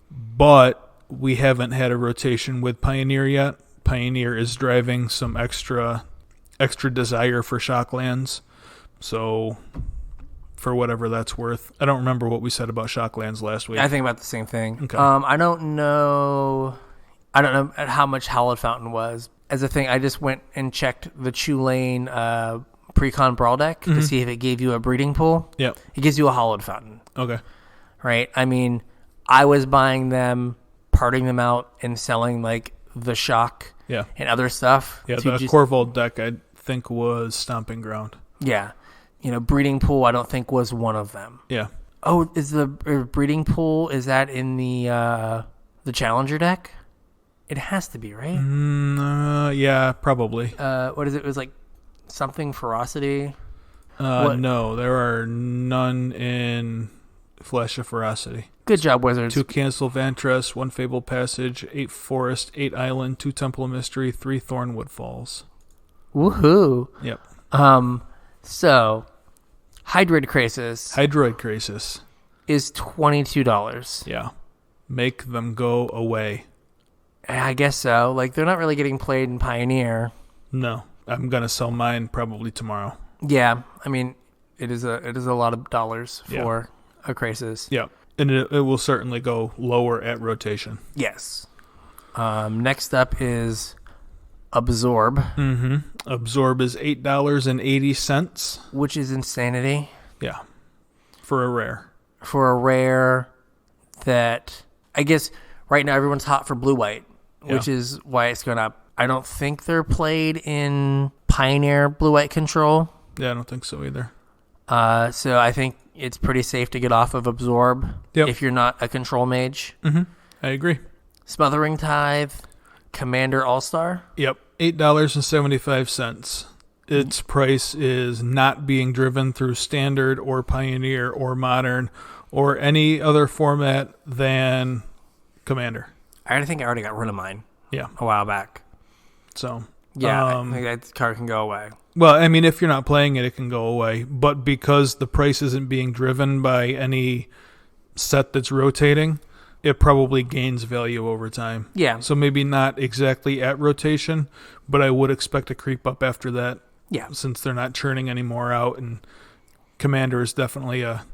S2: but we haven't had a rotation with Pioneer yet. Pioneer is driving some extra desire for Shocklands. So, for whatever that's worth. I don't remember what we said about Shocklands last week.
S1: I think about the same thing.
S2: Okay.
S1: I don't know how much Hallowed Fountain was. As a thing, I just went and checked the Tulane Precon Brawl deck to see if it gave you a Breeding Pool.
S2: Yep.
S1: It gives you a Hallowed Fountain.
S2: Okay.
S1: Right? I mean, I was buying them, parting them out, and selling like the Shock and other stuff.
S2: Yeah, the Corvold deck I think was Stomping Ground.
S1: Yeah. Breeding Pool I don't think was one of them.
S2: Yeah.
S1: Oh, is the Breeding Pool, is that in the Challenger deck? It has to be, right?
S2: Yeah, probably.
S1: What is it? It was like something Ferocity.
S2: No, there are none in Flash of Ferocity.
S1: Good job, Wizards.
S2: 2 Cancel Vantress, 1 Fabled Passage, 8 Forest, 8 Island, 2 Temple of Mystery, 3 Thornwood Falls.
S1: Woohoo!
S2: Yep.
S1: So Hydroid Crisis is $22.
S2: Yeah. Make them go away.
S1: I guess so. Like, they're not really getting played in Pioneer.
S2: No. I'm going to sell mine probably tomorrow.
S1: Yeah. I mean, it is a lot of dollars for a Crisis.
S2: Yeah. And it will certainly go lower at rotation.
S1: Yes. Next up is Absorb.
S2: Mm-hmm. Absorb is $8.80.
S1: Which is insanity.
S2: Yeah. For a rare.
S1: For a rare that, I guess, right now everyone's hot for blue-white, which is why it's going up. I don't think they're played in Pioneer blue-white control.
S2: Yeah, I don't think so either.
S1: So I think it's pretty safe to get off of Absorb if you're not a control mage.
S2: Mm-hmm. I agree.
S1: Smothering Tithe, Commander All-Star.
S2: Yep, $8.75. Its price is not being driven through Standard or Pioneer or Modern or any other format than Commander.
S1: I think I already got rid of mine.
S2: Yeah,
S1: a while back.
S2: So
S1: I think that card can go away.
S2: Well, I mean, if you're not playing it, it can go away. But because the price isn't being driven by any set that's rotating, it probably gains value over time.
S1: Yeah.
S2: So maybe not exactly at rotation, but I would expect to creep up after that.
S1: Yeah.
S2: Since they're not churning any more out, and Commander is definitely a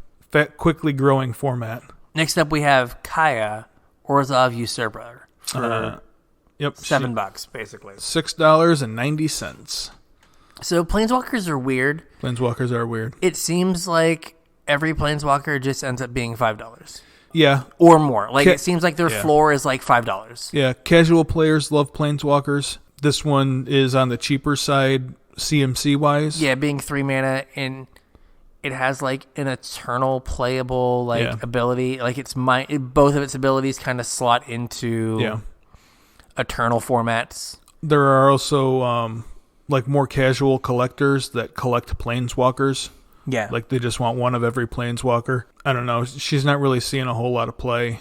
S2: quickly growing format.
S1: Next up, we have Kaya, Orzhov Usurper. For $7, basically.
S2: $6.90.
S1: So Planeswalkers are weird.
S2: Planeswalkers are weird.
S1: It seems like every Planeswalker just ends up being $5.
S2: Yeah.
S1: Or more. Like, it seems like their floor is like $5.
S2: Yeah, casual players love Planeswalkers. This one is on the cheaper side, CMC-wise.
S1: Yeah, being 3 mana, and it has like an eternal playable
S2: Yeah.
S1: ability. Like both of its abilities kind of slot into eternal formats.
S2: There are also like more casual collectors that collect planeswalkers.
S1: Yeah.
S2: Like they just want one of every planeswalker. I don't know. She's not really seeing a whole lot of play.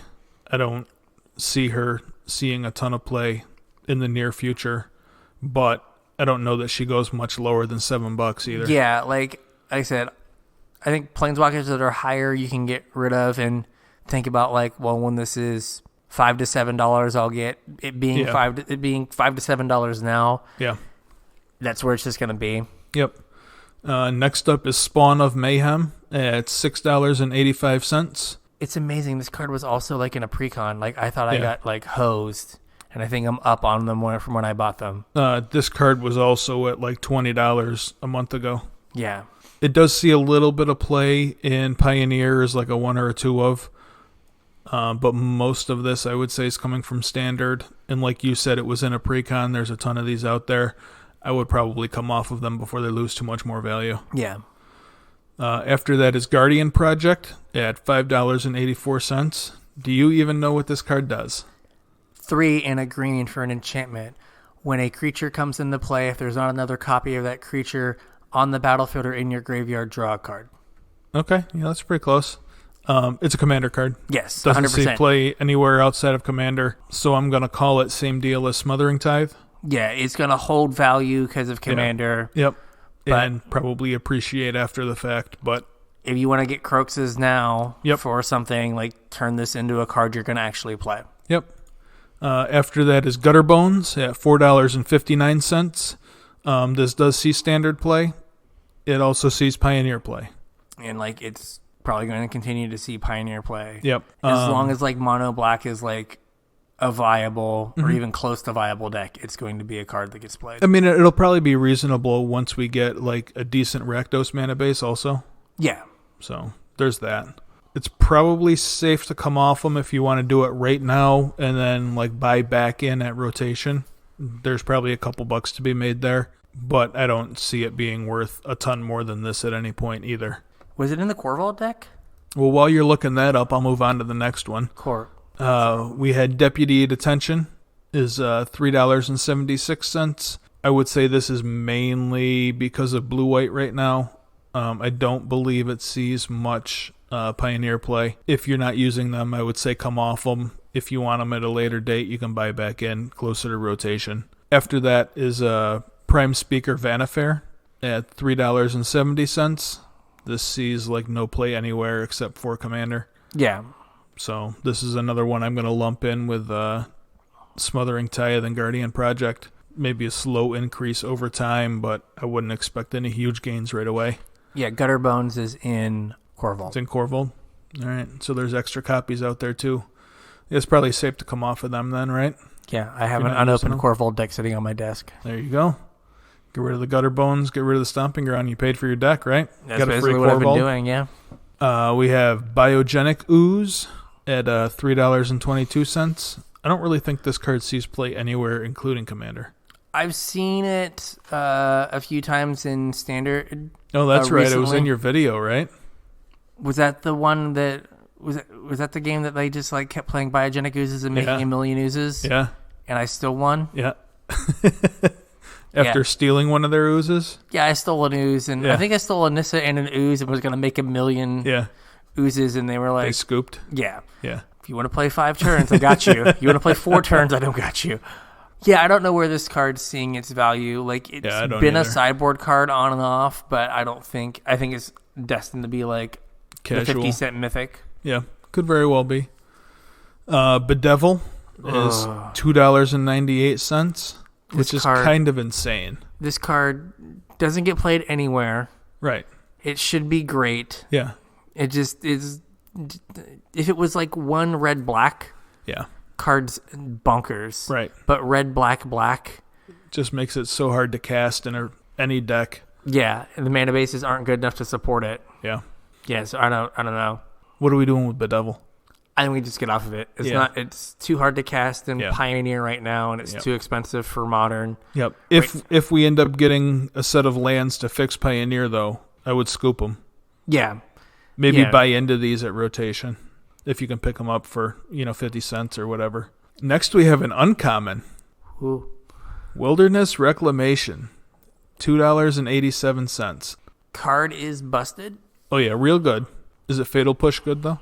S2: I don't see her seeing a ton of play in the near future, but I don't know that she goes much lower than $7 either.
S1: Yeah, like I said, I think planeswalkers that are higher you can get rid of and think about like, well, when this is $5 to $7, I'll get it being $5 to $7 now.
S2: Yeah.
S1: That's where it's just gonna be.
S2: Yep. Next up is Spawn of Mayhem at $6.85.
S1: It's amazing. This card was also like in a pre-con. Like I thought I got like hosed, and I think I'm up on them from when I bought them.
S2: This card was also at like $20 a month ago.
S1: Yeah.
S2: It does see a little bit of play in Pioneers, like a 1 or a 2 of. But most of this, I would say, is coming from Standard. And like you said, it was in a pre-con. There's a ton of these out there. I would probably come off of them before they lose too much more value.
S1: Yeah.
S2: After that is Guardian Project at $5.84. Do you even know what this card does?
S1: 3 and a green for an enchantment. When a creature comes into play, if there's not another copy of that creature on the battlefield or in your graveyard, draw a card.
S2: Okay, yeah, that's pretty close. It's a commander card.
S1: Yes,
S2: Doesn't
S1: 100%.
S2: see play anywhere outside of commander, so I'm going to call it same deal as Smothering Tithe.
S1: Yeah, it's going to hold value because of commander.
S2: Yep.
S1: But
S2: and probably appreciate after the fact, but
S1: if you want to get Croxes now for something, like turn this into a card you're going to actually play.
S2: Yep. After that is Gutter Bones at $4.59. This does see standard play. It also sees Pioneer play.
S1: And like it's probably going to continue to see Pioneer play.
S2: Yep.
S1: As long as like mono black is like a viable or even close to viable deck, it's going to be a card that gets played.
S2: I mean, it'll probably be reasonable once we get like a decent Rakdos mana base also.
S1: Yeah.
S2: So there's that. It's probably safe to come off them if you want to do it right now and then like buy back in at rotation. There's probably a couple bucks to be made there, but I don't see it being worth a ton more than this at any point either.
S1: Was it in the Corval deck?
S2: Well, while you're looking that up, I'll move on to the next one. We had Deputy Detention is $3.76. I would say this is mainly because of blue-white right now. I don't believe it sees much Pioneer play. If you're not using them, I would say come off them. If you want them at a later date, you can buy back in closer to rotation. After that is Prime Speaker Vanifair at $3.70. This sees like no play anywhere except for Commander.
S1: Yeah.
S2: So this is another one I'm going to lump in with Smothering Tithe and Guardian Project. Maybe a slow increase over time, but I wouldn't expect any huge gains right away.
S1: Yeah, Gutter Bones is in Corval.
S2: It's in Corval. All right, so there's extra copies out there too. It's probably safe to come off of them then, right?
S1: Yeah, I have an unopened Corval deck sitting on my desk.
S2: There you go. Get rid of the Gutter Bones, get rid of the Stomping Ground. You paid for your deck, right?
S1: That's got basically what I've been doing, yeah.
S2: We have Biogenic Ooze at $3.22. I don't really think this card sees play anywhere, including Commander.
S1: I've seen it a few times in Standard.
S2: Oh, that's right.
S1: Recently.
S2: It was in your video, right?
S1: Was that the one that was that the game that they just like kept playing Biogenic Oozes and making a million oozes?
S2: Yeah.
S1: And I still won?
S2: Yeah. After stealing one of their oozes?
S1: Yeah, I stole an ooze, and I think I stole a Nissa and an ooze and was going to make 1,000,000 oozes, and they were like...
S2: They scooped?
S1: Yeah.
S2: Yeah.
S1: If you want to play 5 turns, I got you. You want to play 4 turns, I don't got you. Yeah, I don't know where this card's seeing its value. Like, it's been a sideboard card on and off, but I think it's destined to be like
S2: casual.
S1: The 50-cent mythic.
S2: Yeah, could very well be. Bedevil is $2.98, which is kind of insane.
S1: This card doesn't get played anywhere.
S2: Right.
S1: It should be great.
S2: Yeah.
S1: It just is. If it was like one red-black, card's bonkers.
S2: Right.
S1: But red-black
S2: just makes it so hard to cast in any deck.
S1: Yeah, and the mana bases aren't good enough to support it.
S2: Yeah.
S1: Yeah, so I don't know.
S2: What are we doing with Bedevil?
S1: I think we just get off of it. It's too hard to cast in Pioneer right now, and it's too expensive for Modern.
S2: Yep. If we end up getting a set of lands to fix Pioneer, though, I would scoop them.
S1: Yeah.
S2: Maybe
S1: Yeah.
S2: buy into these at rotation if you can pick them up for 50 cents or whatever. Next, we have an uncommon.
S1: Ooh.
S2: Wilderness Reclamation, $2.87.
S1: Card is busted?
S2: Oh yeah, real good. Is it Fatal Push good though?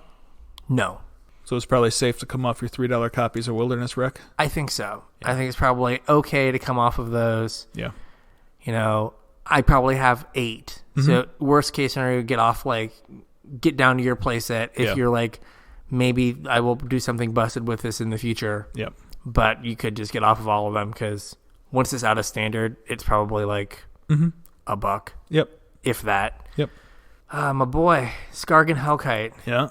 S1: No.
S2: So it's probably safe to come off your $3 copies of Wilderness Rec?
S1: I think so.
S2: Yeah.
S1: I think it's probably okay to come off of those.
S2: Yeah.
S1: I probably have 8.
S2: Mm-hmm.
S1: So worst case scenario, get down to your playset if you're like, maybe I will do something busted with this in the future.
S2: Yep.
S1: But you could just get off of all of them because once it's out of standard, it's probably like $1.
S2: Yep.
S1: If that.
S2: Yep.
S1: My boy, Skargan Hellkite,
S2: Yeah.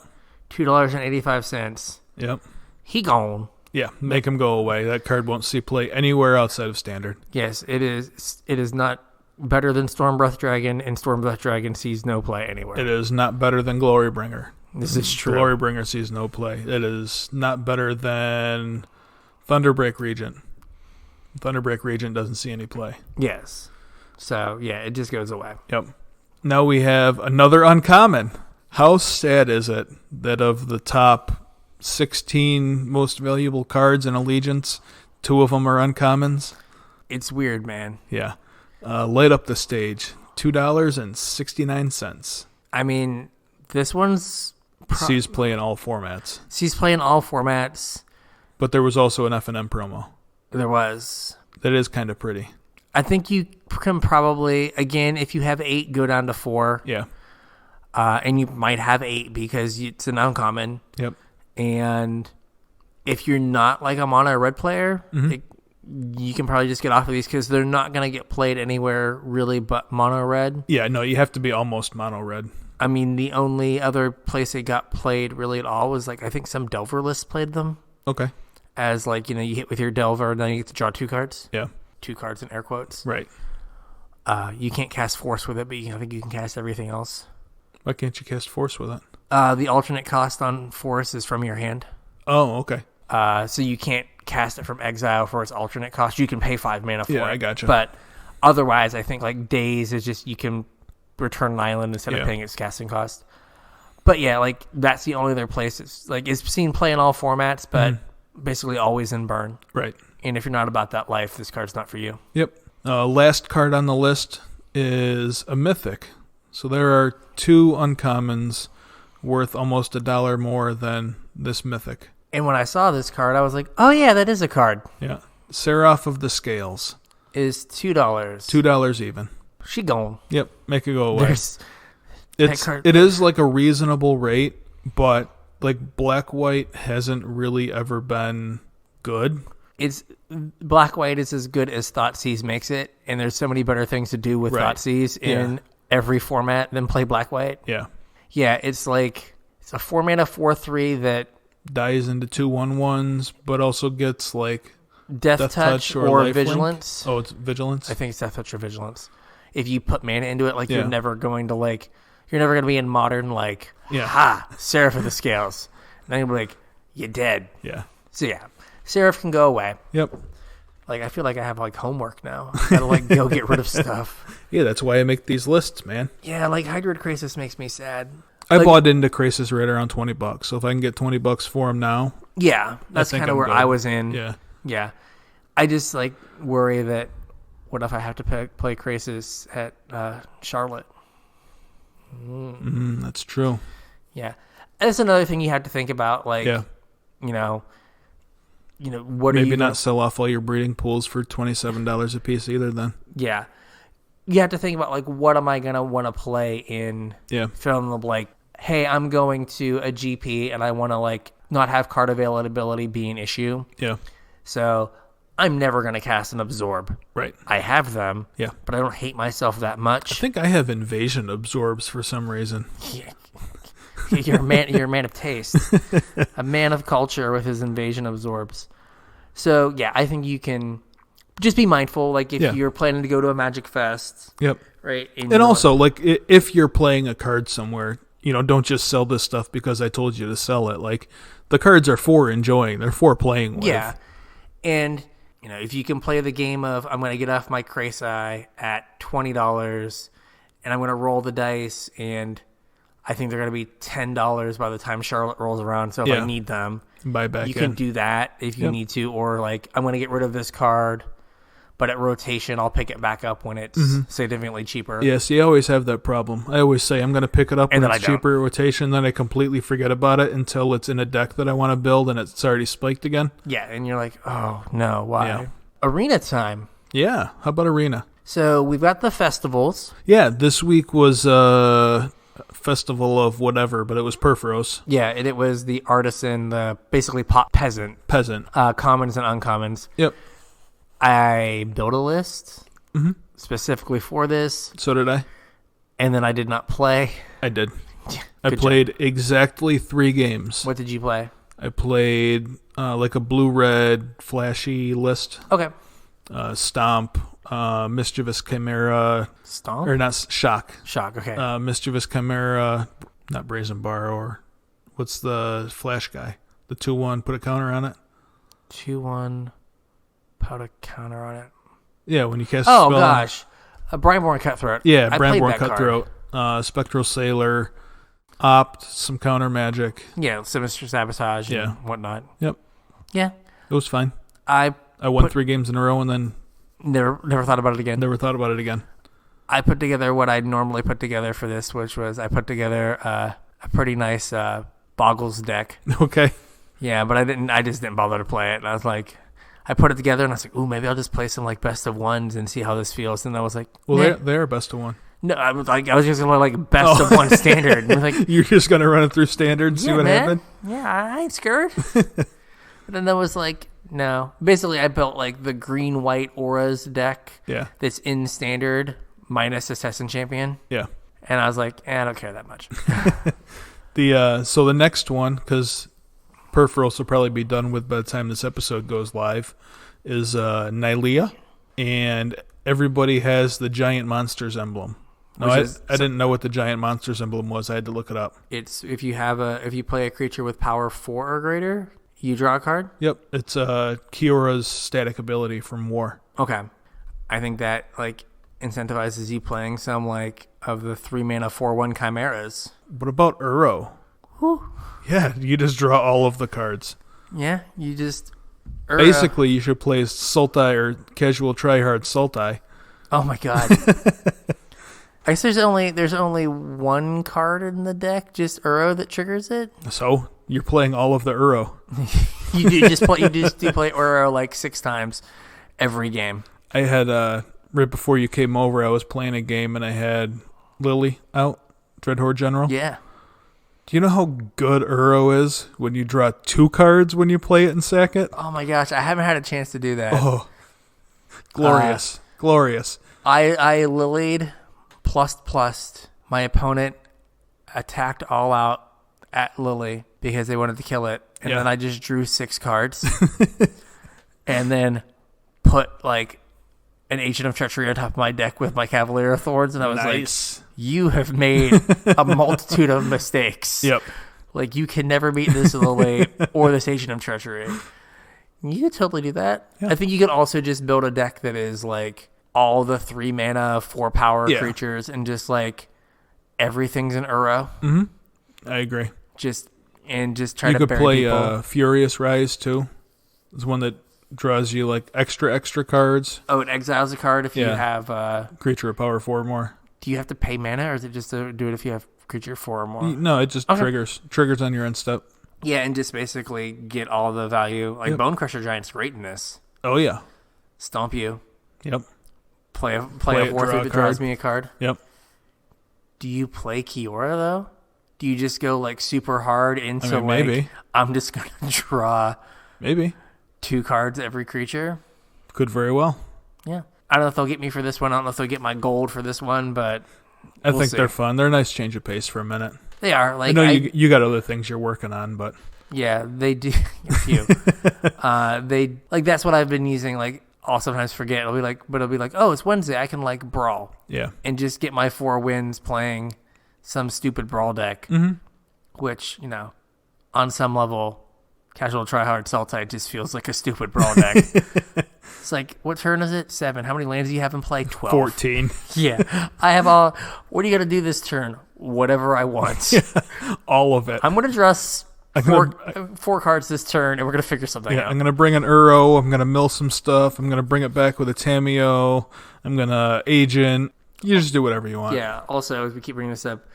S1: $2.85.
S2: Yep.
S1: He gone.
S2: Yeah, make him go away. That card won't see play anywhere outside of standard.
S1: Yes, it is. It is not better than Stormbreath Dragon, and Stormbreath Dragon sees no play anywhere.
S2: It is not better than Glorybringer.
S1: This is true.
S2: Glorybringer sees no play. It is not better than Thunderbreak Regent. Thunderbreak Regent doesn't see any play.
S1: Yes. So, yeah, it just goes away.
S2: Yep. Now we have another uncommon. How sad is it that of the top 16 most valuable cards in Allegiance, 2 of them are uncommons?
S1: It's weird, man.
S2: Yeah. Light Up the Stage, $2.69.
S1: I mean, this one's...
S2: Sees play in all formats.
S1: She's playing all formats.
S2: But there was also an F&M promo.
S1: There was.
S2: That is kind of pretty.
S1: I think you can probably, again, if you have 8, go down to 4.
S2: Yeah.
S1: And you might have 8 because it's an uncommon.
S2: Yep.
S1: And if you're not like a mono red player, you can probably just get off of these because they're not going to get played anywhere really but mono red.
S2: Yeah, no, you have to be almost mono red.
S1: I mean, the only other place they got played really at all was like, I think some Delver lists played them.
S2: Okay.
S1: As like, you hit with your Delver and then you get to draw 2 cards.
S2: Yeah.
S1: 2 cards in air quotes.
S2: Right.
S1: You can't cast Force with it, but I think you can cast everything else.
S2: Why can't you cast Force with it?
S1: The alternate cost on Force is from your hand.
S2: Oh, okay.
S1: So you can't cast it from exile for its alternate cost. You can pay 5 mana for it.
S2: Yeah, I gotcha.
S1: But otherwise, I think like Daze is just you can return an island instead of paying its casting cost. But yeah, like that's the only other place it's like it's seen play in all formats, but basically always in burn.
S2: Right.
S1: And if you're not about that life, this card's not for you.
S2: Yep. Last card on the list is a Mythic. So there are 2 uncommons worth almost $1 more than this Mythic.
S1: And when I saw this card, I was like, oh yeah, that is a card.
S2: Yeah. Seraph of the Scales.
S1: Is $2.
S2: $2 even.
S1: She gone.
S2: Yep. Make it go away.
S1: That card.
S2: It is like a reasonable rate, but like black-white hasn't really ever been good.
S1: It's black-white is as good as Thoughtseize makes it, and there's so many better things to do with Thoughtseize in every format than play black-white.
S2: Yeah.
S1: Yeah, it's like it's a 4-mana 4/3 that
S2: dies into 2/1/1s, but also gets like
S1: Death Touch or
S2: lifelink.
S1: Vigilance.
S2: Oh, it's Vigilance?
S1: I think it's Death Touch or Vigilance. If you put mana into it, like you're never going to be in modern like Seraph of the Scales. And then you'll be like, you're dead.
S2: Yeah.
S1: So yeah. Seraph can go away.
S2: Yep.
S1: Like I feel like I have like homework now. I gotta like go get rid of stuff.
S2: Yeah, that's why I make these lists, man.
S1: Yeah, like Hydroid Krasis makes me sad.
S2: I bought into Krasis right around $20, so if I can get $20 for him now.
S1: Yeah, that's kind of where I was in.
S2: Yeah.
S1: Yeah. I just like worry that what if I have to play Krasis at Charlotte?
S2: That's true.
S1: Yeah. That's another thing you have to think about. Like, what
S2: maybe
S1: are you
S2: not sell off all your breeding pools for $27 a piece either then.
S1: Yeah. You have to think about, like, what am I going to want to play in film of, like, hey, I'm going to a GP and I want to, like, not have card availability be an issue.
S2: Yeah.
S1: So I'm never going to cast an Absorb.
S2: Right.
S1: I have them.
S2: Yeah.
S1: But I don't hate myself that much.
S2: I think I have Invasion Absorbs for some reason.
S1: Yeah. You're a man of taste. A man of culture with his Invasion Absorbs. So, yeah, I think you can just be mindful. Like, if you're planning to go to a Magic Fest.
S2: Yep.
S1: Right.
S2: And also, like, if you're playing a card somewhere, don't just sell this stuff because I told you to sell it. Like, the cards are for enjoying. They're for playing with.
S1: Yeah. And, if you can play the game of, I'm going to get off my Krasi at $20 and I'm going to roll the dice and I think they're going to be $10 by the time Charlotte rolls around. So if I need them,
S2: buy back.
S1: You can do that if you need to, or like I'm going to get rid of this card, but at rotation I'll pick it back up when it's significantly cheaper.
S2: Yeah, see, I always have that problem. I always say I'm going to pick it up when it's cheaper at rotation, then I completely forget about it until it's in a deck that I want to build and it's already spiked again.
S1: Yeah, and you're like, oh no, why? Yeah. Arena time.
S2: Yeah, how about Arena?
S1: So we've got the festivals.
S2: Yeah, this week was festival of whatever, but it was Perforos.
S1: Yeah, and it was the artisan, the basically peasant, commons and uncommons.
S2: Yep.
S1: I built a list specifically for this.
S2: So did I.
S1: And then I did not play.
S2: I did. I played exactly 3 games.
S1: What did you play?
S2: I played like a blue-red flashy list.
S1: Okay.
S2: Stomp, Mischievous Chimera.
S1: Stomp?
S2: Or not, Shock.
S1: Shock, okay.
S2: Mischievous Chimera, not Brazen Bar, or what's the flash guy? The 2-1, put a counter on it.
S1: 2-1, put a counter on it.
S2: Yeah, when you cast a spell.
S1: Oh, gosh. Brineborn Cutthroat.
S2: Yeah, Brineborn Cutthroat. Spectral Sailor, Opt, some counter magic.
S1: Yeah, Sinister Sabotage and whatnot.
S2: Yep.
S1: Yeah.
S2: It was fine.
S1: I
S2: won 3 games in a row and then...
S1: Never thought about it again.
S2: Never thought about it again. I
S1: put together what I'd normally put together for this, which was I put together a pretty nice Boggles deck.
S2: Okay.
S1: Yeah, but I just didn't bother to play it. And I was like... I put it together and I was like, ooh, maybe I'll just play some like best of ones and see how this feels. And I was like,
S2: well, they're best of one.
S1: No, I was just gonna like best of one standard. And like,
S2: you're just gonna run it through standard and see what happened.
S1: Yeah, I ain't scared. But then there was like, no. Basically, I built like the green-white auras deck.
S2: Yeah. That's
S1: in standard minus Assassin Champion.
S2: Yeah.
S1: And I was like, I don't care that much.
S2: So the next one, because Perforos will probably be done with by the time this episode goes live, is Nylea, and everybody has the Giant Monsters emblem. No, I didn't know what the Giant Monsters emblem was. I had to look it up.
S1: It's if you play a creature with power 4 or greater, you draw a card?
S2: Yep. It's Kiora's static ability from War.
S1: Okay. I think that like incentivizes you playing some like of the 3-mana 4/1 chimeras.
S2: What about Uro?
S1: Whew.
S2: Yeah, you just draw all of the cards.
S1: Yeah, you just...
S2: Basically, you should play Sultai or Casual Tryhard Sultai.
S1: Oh my god. I guess there's only one card in the deck, just Uro, that triggers it.
S2: So, you're playing all of the Uro.
S1: You do play Uro like 6 times every game.
S2: I had, right before you came over, I was playing a game and I had Lily out, Dreadhorde General.
S1: Yeah.
S2: Do you know how good Uro is when you draw 2 cards when you play it and sack it?
S1: Oh my gosh, I haven't had a chance to do that.
S2: Oh, glorious. Glorious.
S1: I Lilied plus. My opponent attacked all out at Lily because they wanted to kill it. And then I just drew 6 cards. And then put like an Agent of Treachery on top of my deck with my Cavalier of Thorns. And I was like, you have made a multitude of mistakes.
S2: Yep.
S1: Like, you can never beat this Lily or this Agent of Treachery. You could totally do that. Yeah. I think you could also just build a deck that is like all the 3 mana, 4 power creatures and just like everything's an Uro.
S2: Mm-hmm. I agree.
S1: Just try to bury people.
S2: You could play Furious Rise too. It's one that draws you like extra cards.
S1: Oh, it exiles a card if you have
S2: creature of power 4 or more.
S1: Do you have to pay mana, or is it just to do it if you have creature 4 or more?
S2: No, it just triggers on your end step.
S1: Yeah, and just basically get all the value. Like Bone Crusher Giant's great in this.
S2: Oh yeah.
S1: Stomp you.
S2: Yep.
S1: Play a Warthog that draws me a card.
S2: Yep.
S1: Do you play Kiora though? Do you just go like super hard into
S2: maybe.
S1: I'm just gonna draw
S2: maybe
S1: 2 cards every creature?
S2: Could very well.
S1: Yeah. I don't know if they'll get me for this one. I don't know if they'll get my gold for this one, but
S2: I think they're fun. They're a nice change of pace for a minute.
S1: They are. Like,
S2: I know you got other things you're working on, but
S1: yeah, they do. A few. They like that's what I've been using. Like, I'll sometimes forget. It'll be like, oh, it's Wednesday. I can like brawl.
S2: Yeah.
S1: And just get my 4 wins playing some stupid brawl deck, which on some level, Casual Tryhard Sultai just feels like a stupid brawl deck. It's like, what turn is it? 7. How many lands do you have in play? 12.
S2: 14.
S1: Yeah. I have all. What are you going to do this turn? whatever I want.
S2: All of it.
S1: I'm going to draw four cards this turn, and we're going to figure something out.
S2: I'm going to bring an Uro. I'm going to mill some stuff. I'm going to bring it back with a Tameo. I'm going to Agent. You just do whatever you want.
S1: Yeah. Also, as we keep bringing this up,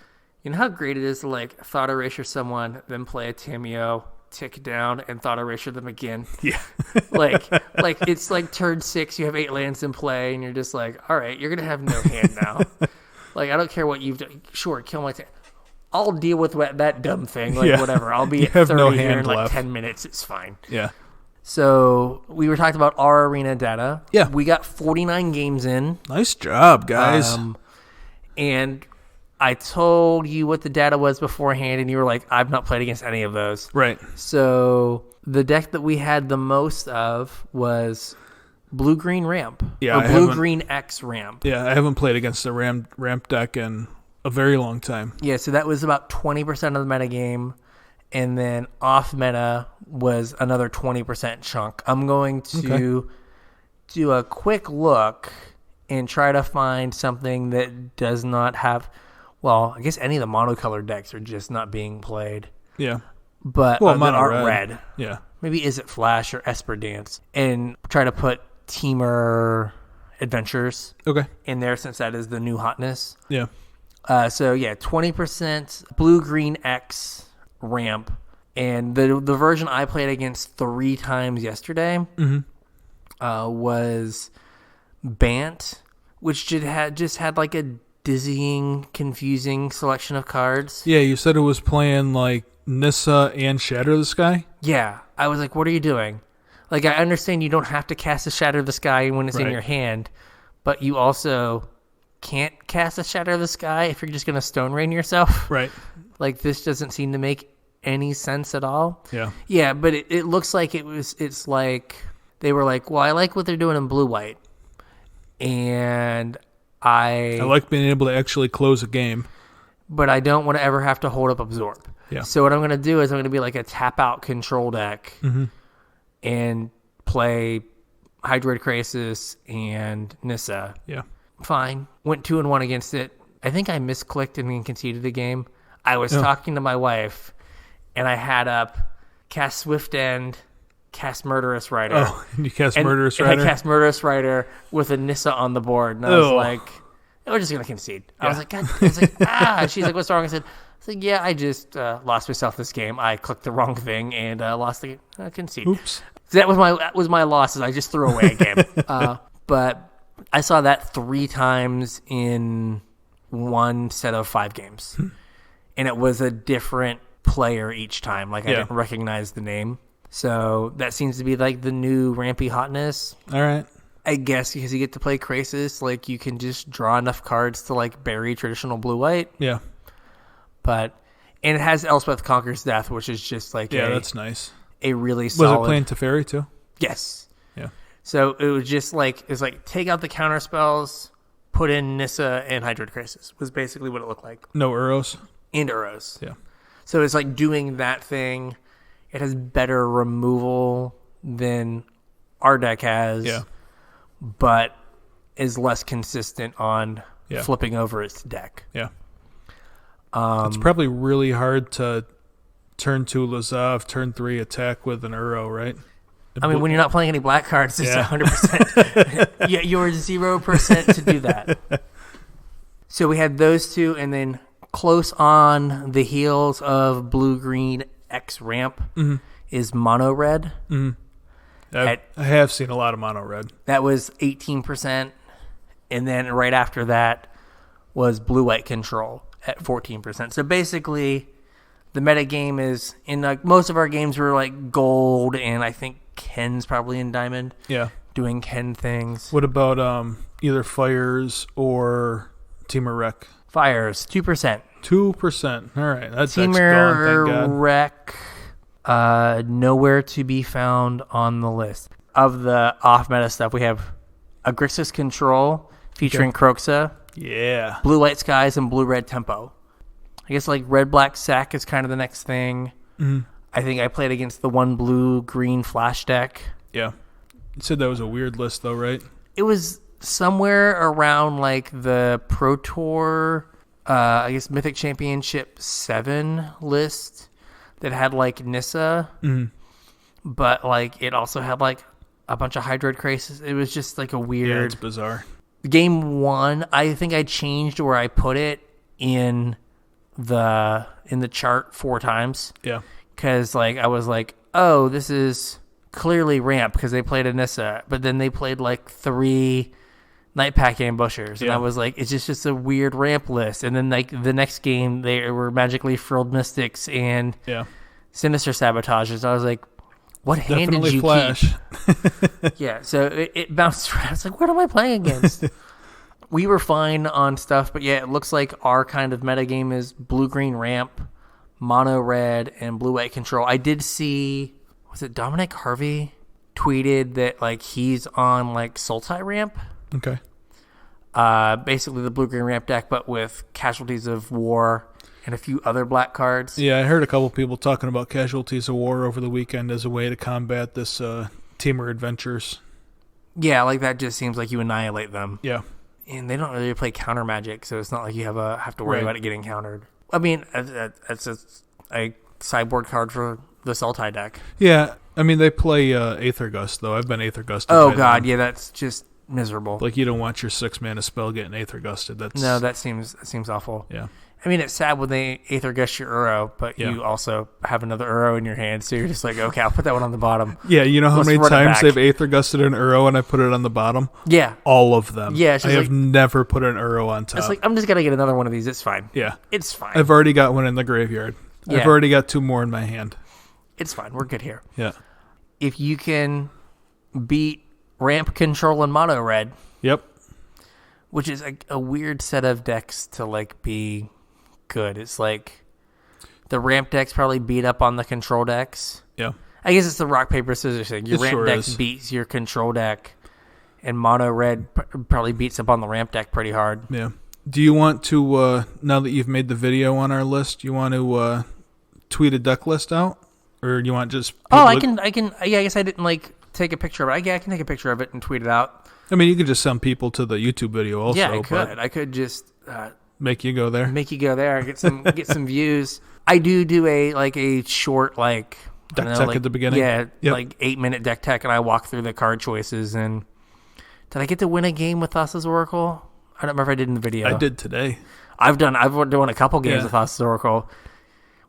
S1: you know how great it is to like thought erasure someone, then play a Tameo, tick down, and thought erasure them again.
S2: Yeah.
S1: like it's like turn 6, you have 8 lands in play, and you're just like, all right, you're gonna have no hand now. Like, I don't care what you've done. Sure, kill my I'll deal with that dumb thing. Like, whatever. I'll be at 30 here in like 10 minutes. It's fine.
S2: Yeah.
S1: So we were talking about our arena data.
S2: Yeah.
S1: We got 49 games in.
S2: Nice job, guys.
S1: And I told you what the data was beforehand, and you were like, I've not played against any of those.
S2: Right.
S1: So the deck that we had the most of was blue-green ramp.
S2: Yeah,
S1: or blue-green X ramp.
S2: Yeah, I haven't played against the ramp deck in a very long time.
S1: Yeah, so that was about 20% of the metagame. And then off meta was another 20% chunk. I'm going to do a quick look and try to find something that does not have... Well, I guess any of the monocolored decks are just not being played.
S2: Yeah.
S1: But that aren't red.
S2: Yeah.
S1: Maybe Is It Flash or Esper Dance. And try to put Teamer Adventures in there since that is the new hotness.
S2: Yeah.
S1: 20% blue-green X ramp. And the version I played against 3 times yesterday was Bant, which just had like a dizzying, confusing selection of cards.
S2: Yeah, you said it was playing like Nissa and Shatter the Sky?
S1: Yeah. I was like, what are you doing? Like, I understand you don't have to cast a Shatter the Sky when it's in your hand, but you also can't cast a Shatter the Sky if you're just going to Stone Rain yourself.
S2: Right.
S1: Like, this doesn't seem to make any sense at all.
S2: Yeah.
S1: Yeah, but it looks like it's like they were like, well, I like what they're doing in blue-white. And I
S2: like being able to actually close a game.
S1: But I don't want to ever have to hold up Absorb.
S2: Yeah.
S1: So what I'm going to do is I'm going to be like a tap-out control deck and play Hydroid Crisis and Nissa.
S2: Yeah.
S1: Fine. Went 2-1 against it. I think I misclicked and then conceded the game. I was talking to my wife, and I had up cast Swift End, cast Murderous Rider.
S2: Oh, you cast Murderous Rider?
S1: And I cast Murderous Rider with a Nissa on the board. And I was like, we're just going to concede. I was like, God. I was like, She's like, what's wrong? I said, yeah, I just lost myself this game. I clicked the wrong thing and lost the game. I concede.
S2: Oops.
S1: So that was my losses. I just threw away a game. But I saw that 3 times in one set of 5 games. And it was a different player each time. Like, I didn't recognize the name. So that seems to be like the new rampy hotness.
S2: All right.
S1: I guess because you get to play Crisis, like you can just draw enough cards to like bury traditional blue-white.
S2: Yeah.
S1: And it has Elspeth Conquers Death, which is just like
S2: that's nice.
S1: A really solid...
S2: Was it playing Teferi too?
S1: Yes.
S2: Yeah.
S1: So it was just like, take out the counter spells, put in Nissa and Hydroid Crisis was basically what it looked like.
S2: No Uros?
S1: And Uros.
S2: Yeah.
S1: So it's like doing that thing. It has better removal than our deck has.
S2: Yeah.
S1: But is less consistent on flipping over its deck.
S2: Yeah. It's probably really hard to turn 2 Lazav, turn 3 attack with an Uro, right?
S1: I mean, when you're not playing any black cards, it's 100%. Yeah, you're 0% to do that. So we had those 2, and then close on the heels of blue-green X ramp is mono red.
S2: I have seen a lot of mono red.
S1: That was 18%, and then right after that was blue-white control at 14%. So basically, the meta game is in like most of our games were like gold, and I think Ken's probably in diamond. Yeah, doing Ken things.
S2: What about either Fires or Teamer Rec?
S1: Fires 2%.
S2: 2%. All right, that's
S1: Teamer
S2: gone, thank God.
S1: Rec. Nowhere to be found on the list. Of the off-meta stuff, we have Agrixis Control featuring Kroxa.
S2: Yeah.
S1: Blue-White Skies and Blue-Red Tempo. I guess like Red-Black Sack is kind of the next thing. I think I played against the one blue-green flash deck.
S2: Yeah. You said that was a weird list though, right?
S1: It was somewhere around like the Pro Tour I guess Mythic Championship 7 list that had like Nissa, but like it also had like a bunch of Hydroid Crisis. It was just like a weird.
S2: Yeah, it's bizarre.
S1: Game 1, I think I changed where I put it in the chart 4 times.
S2: Yeah.
S1: Because like I was like, oh, this is clearly ramp because they played Anissa, but then they played like 3 Night Pack Ambushers, and I was like, it's just a weird ramp list. And then like the next game, they were Magically Frilled Mystics and Sinister Sabotages. I was like, what hand did you
S2: Flash.
S1: keep? Yeah, so it bounced around. I was like, what am I playing against? We were fine on stuff, but yeah, it looks like our kind of metagame is blue-green ramp, mono-red, and blue-white control. I did see, was it Dominic Harvey tweeted that like he's on like Sultai ramp?
S2: Okay.
S1: Basically the blue-green ramp deck, but with Casualties of War and a few other black cards.
S2: Yeah, I heard a couple people talking about Casualties of War over the weekend as a way to combat this Teamer Adventures. Yeah,
S1: like that just seems like you annihilate them.
S2: Yeah.
S1: And they don't really play counter magic, so it's not like you have to worry about it getting countered. I mean, it's a sideboard card for the Sultai deck.
S2: Yeah, I mean, they play Aether Gust, though. I've been Aether Gusted.
S1: Oh, God, yeah, that's just miserable.
S2: Like, you don't want your 6-mana spell getting Aether Gusted.
S1: No, that seems awful.
S2: Yeah.
S1: I mean, it's sad when they Aether Gust your Uro, but you also have another Uro in your hand, so you're just like, okay, I'll put that one on the bottom.
S2: Yeah, you know how many times they've Aether Gusted an Uro and I put it on the bottom?
S1: Yeah.
S2: All of them.
S1: Yeah.
S2: I have never put an Uro on top.
S1: It's like, I'm just going to get another one of these. It's fine.
S2: Yeah.
S1: It's fine.
S2: I've already got one in the graveyard. Yeah. I've already got 2 more in my hand.
S1: It's fine. We're good here.
S2: Yeah.
S1: If you can beat ramp, control, and mono red.
S2: Yep.
S1: Which is a weird set of decks to like be good. It's like the ramp decks probably beat up on the control decks.
S2: Yeah.
S1: I guess it's the rock, paper, scissors thing. Your ramp deck beats your control deck, and mono red probably beats up on the ramp deck pretty hard.
S2: Yeah. Do you want to, now that you've made the video on our list, you want to tweet a deck list out? Or you want just...
S1: I can, yeah, I guess I didn't like take a picture of it. I can take a picture of it and tweet it out.
S2: I mean, you could just send people to the YouTube video also.
S1: Yeah, I could. I could just...
S2: make you go there.
S1: Get some views. I do a short
S2: deck tech at the beginning.
S1: Yeah, like 8-minute deck tech, and I walk through the card choices. And did I get to win a game with Thassa's Oracle? I don't remember if I did in the video.
S2: I did today.
S1: I've done a couple games with Thassa's Oracle.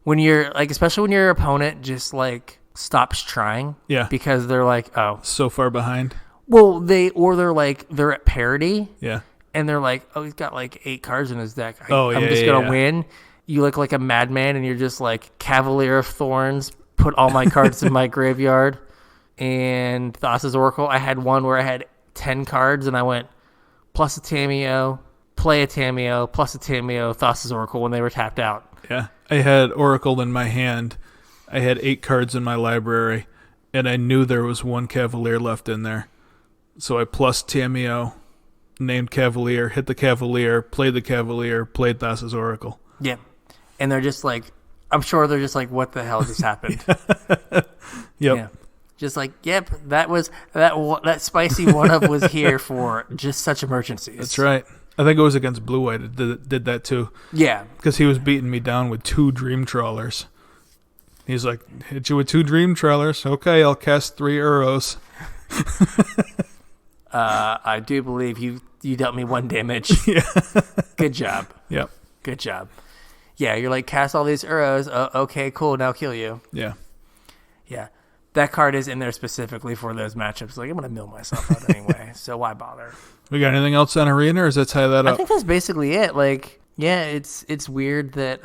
S1: When you're like, especially when your opponent just like stops trying.
S2: Yeah.
S1: Because they're like, oh,
S2: so far behind.
S1: Well, they're at parity.
S2: Yeah.
S1: And they're like, oh, he's got like 8 cards in his deck.
S2: I'm
S1: just going to win. You look like a madman, and you're just like, Cavalier of Thorns, put all my cards in my graveyard. And Thassa's Oracle, I had one where I had 10 cards, and I went plus a Tamiyo, play a Tamiyo, plus a Tamiyo, Thassa's Oracle when they were tapped out.
S2: Yeah. I had Oracle in my hand. I had 8 cards in my library, and I knew there was 1 Cavalier left in there. So I plus Tamiyo, named Cavalier, hit the Cavalier, played the Cavalier, played Thassa's Oracle.
S1: Yeah. And they're just like, I'm sure they're just like, what the hell just happened?
S2: Yep.
S1: Yeah. Just like, yep, that spicy one-up was here for just such emergencies.
S2: That's right. I think it was against Blue White that did that too.
S1: Yeah.
S2: Because he was beating me down with 2 Dream Trawlers. He's like, hit you with 2 Dream Trawlers. Okay, I'll cast 3 Uros.
S1: I do believe you dealt me 1 damage.
S2: Yeah.
S1: Good job.
S2: Yep.
S1: Good job. Yeah, you're like, cast all these Uros. Okay, cool, now kill you.
S2: Yeah.
S1: Yeah. That card is in there specifically for those matchups. Like, I'm going to mill myself out anyway, so why bother?
S2: We got anything else on Arena, or does that tie that up?
S1: I think that's basically it. Like, yeah, it's weird that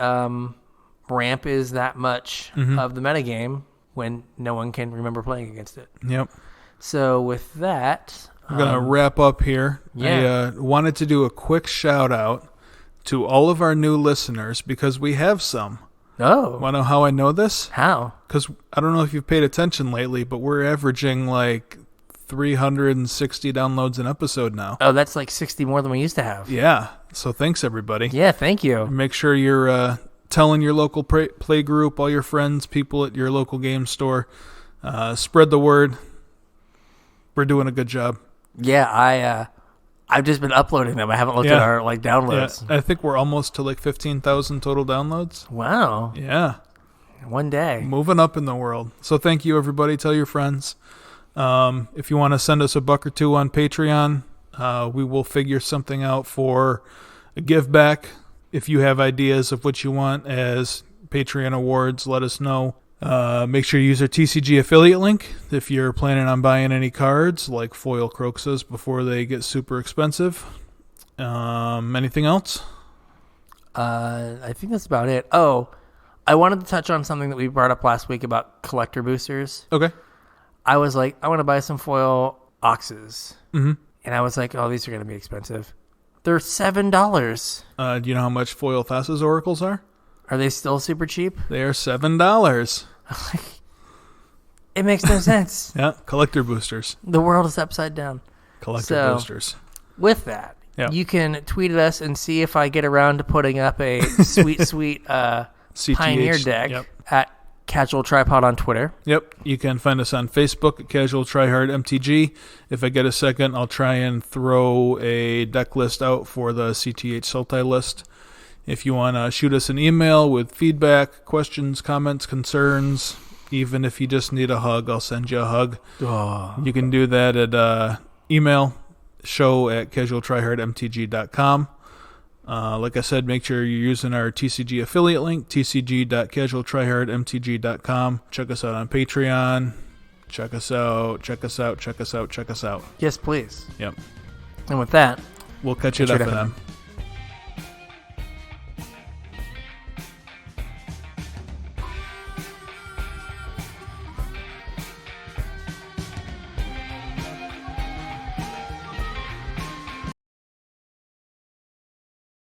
S1: ramp is that much of the metagame when no one can remember playing against it.
S2: Yep.
S1: So with that...
S2: We're going to wrap up here.
S1: Yeah.
S2: I wanted to do a quick shout-out to all of our new listeners because we have some.
S1: Oh.
S2: Want to know how I know this?
S1: How?
S2: Because I don't know if you've paid attention lately, but we're averaging like 360 downloads an episode now.
S1: Oh, that's like 60 more than we used to have.
S2: Yeah. So thanks, everybody.
S1: Yeah, thank you.
S2: Make sure you're telling your local play group, all your friends, people at your local game store. Spread the word. We're doing a good job.
S1: Yeah, I've just been uploading them. I haven't looked at our downloads.
S2: Yeah, I think we're almost to 15,000 total downloads.
S1: Wow.
S2: Yeah.
S1: One day.
S2: Moving up in the world. So thank you, everybody. Tell your friends. If you want to send us $1 or $2 on Patreon, we will figure something out for a give back. If you have ideas of what you want as Patreon awards, let us know. Make sure you use our TCG affiliate link if you're planning on buying any cards like foil Croxus before they get super expensive. Anything else?
S1: I think that's about it. Oh, I wanted to touch on something that we brought up last week about collector boosters.
S2: Okay.
S1: I was like, I want to buy some foil Oxes.
S2: Mm-hmm.
S1: And I was like, oh, these are going to be expensive. They're $7.
S2: Do you know how much foil Thassa's oracles are?
S1: Are they still super cheap?
S2: They are $7.
S1: It makes no sense.
S2: Yeah, collector boosters.
S1: The world is upside down.
S2: Collector boosters.
S1: With that, you can tweet at us and see if I get around to putting up a sweet Pioneer deck at Casual Tripod on Twitter.
S2: Yep. You can find us on Facebook at Casual Tryhard MTG. If I get a second, I'll try and throw a deck list out for the CTH Sultai list. If you want to shoot us an email with feedback, questions, comments, concerns, even if you just need a hug, I'll send you a hug.
S1: Oh.
S2: You can do that at email show@casualtryhardmtg.com. Like I said, make sure you're using our TCG affiliate link, tcg.casualtryhardmtg.com. Check us out on Patreon. Check us out.
S1: Yes, please.
S2: Yep.
S1: And with that,
S2: we'll catch you at F&M.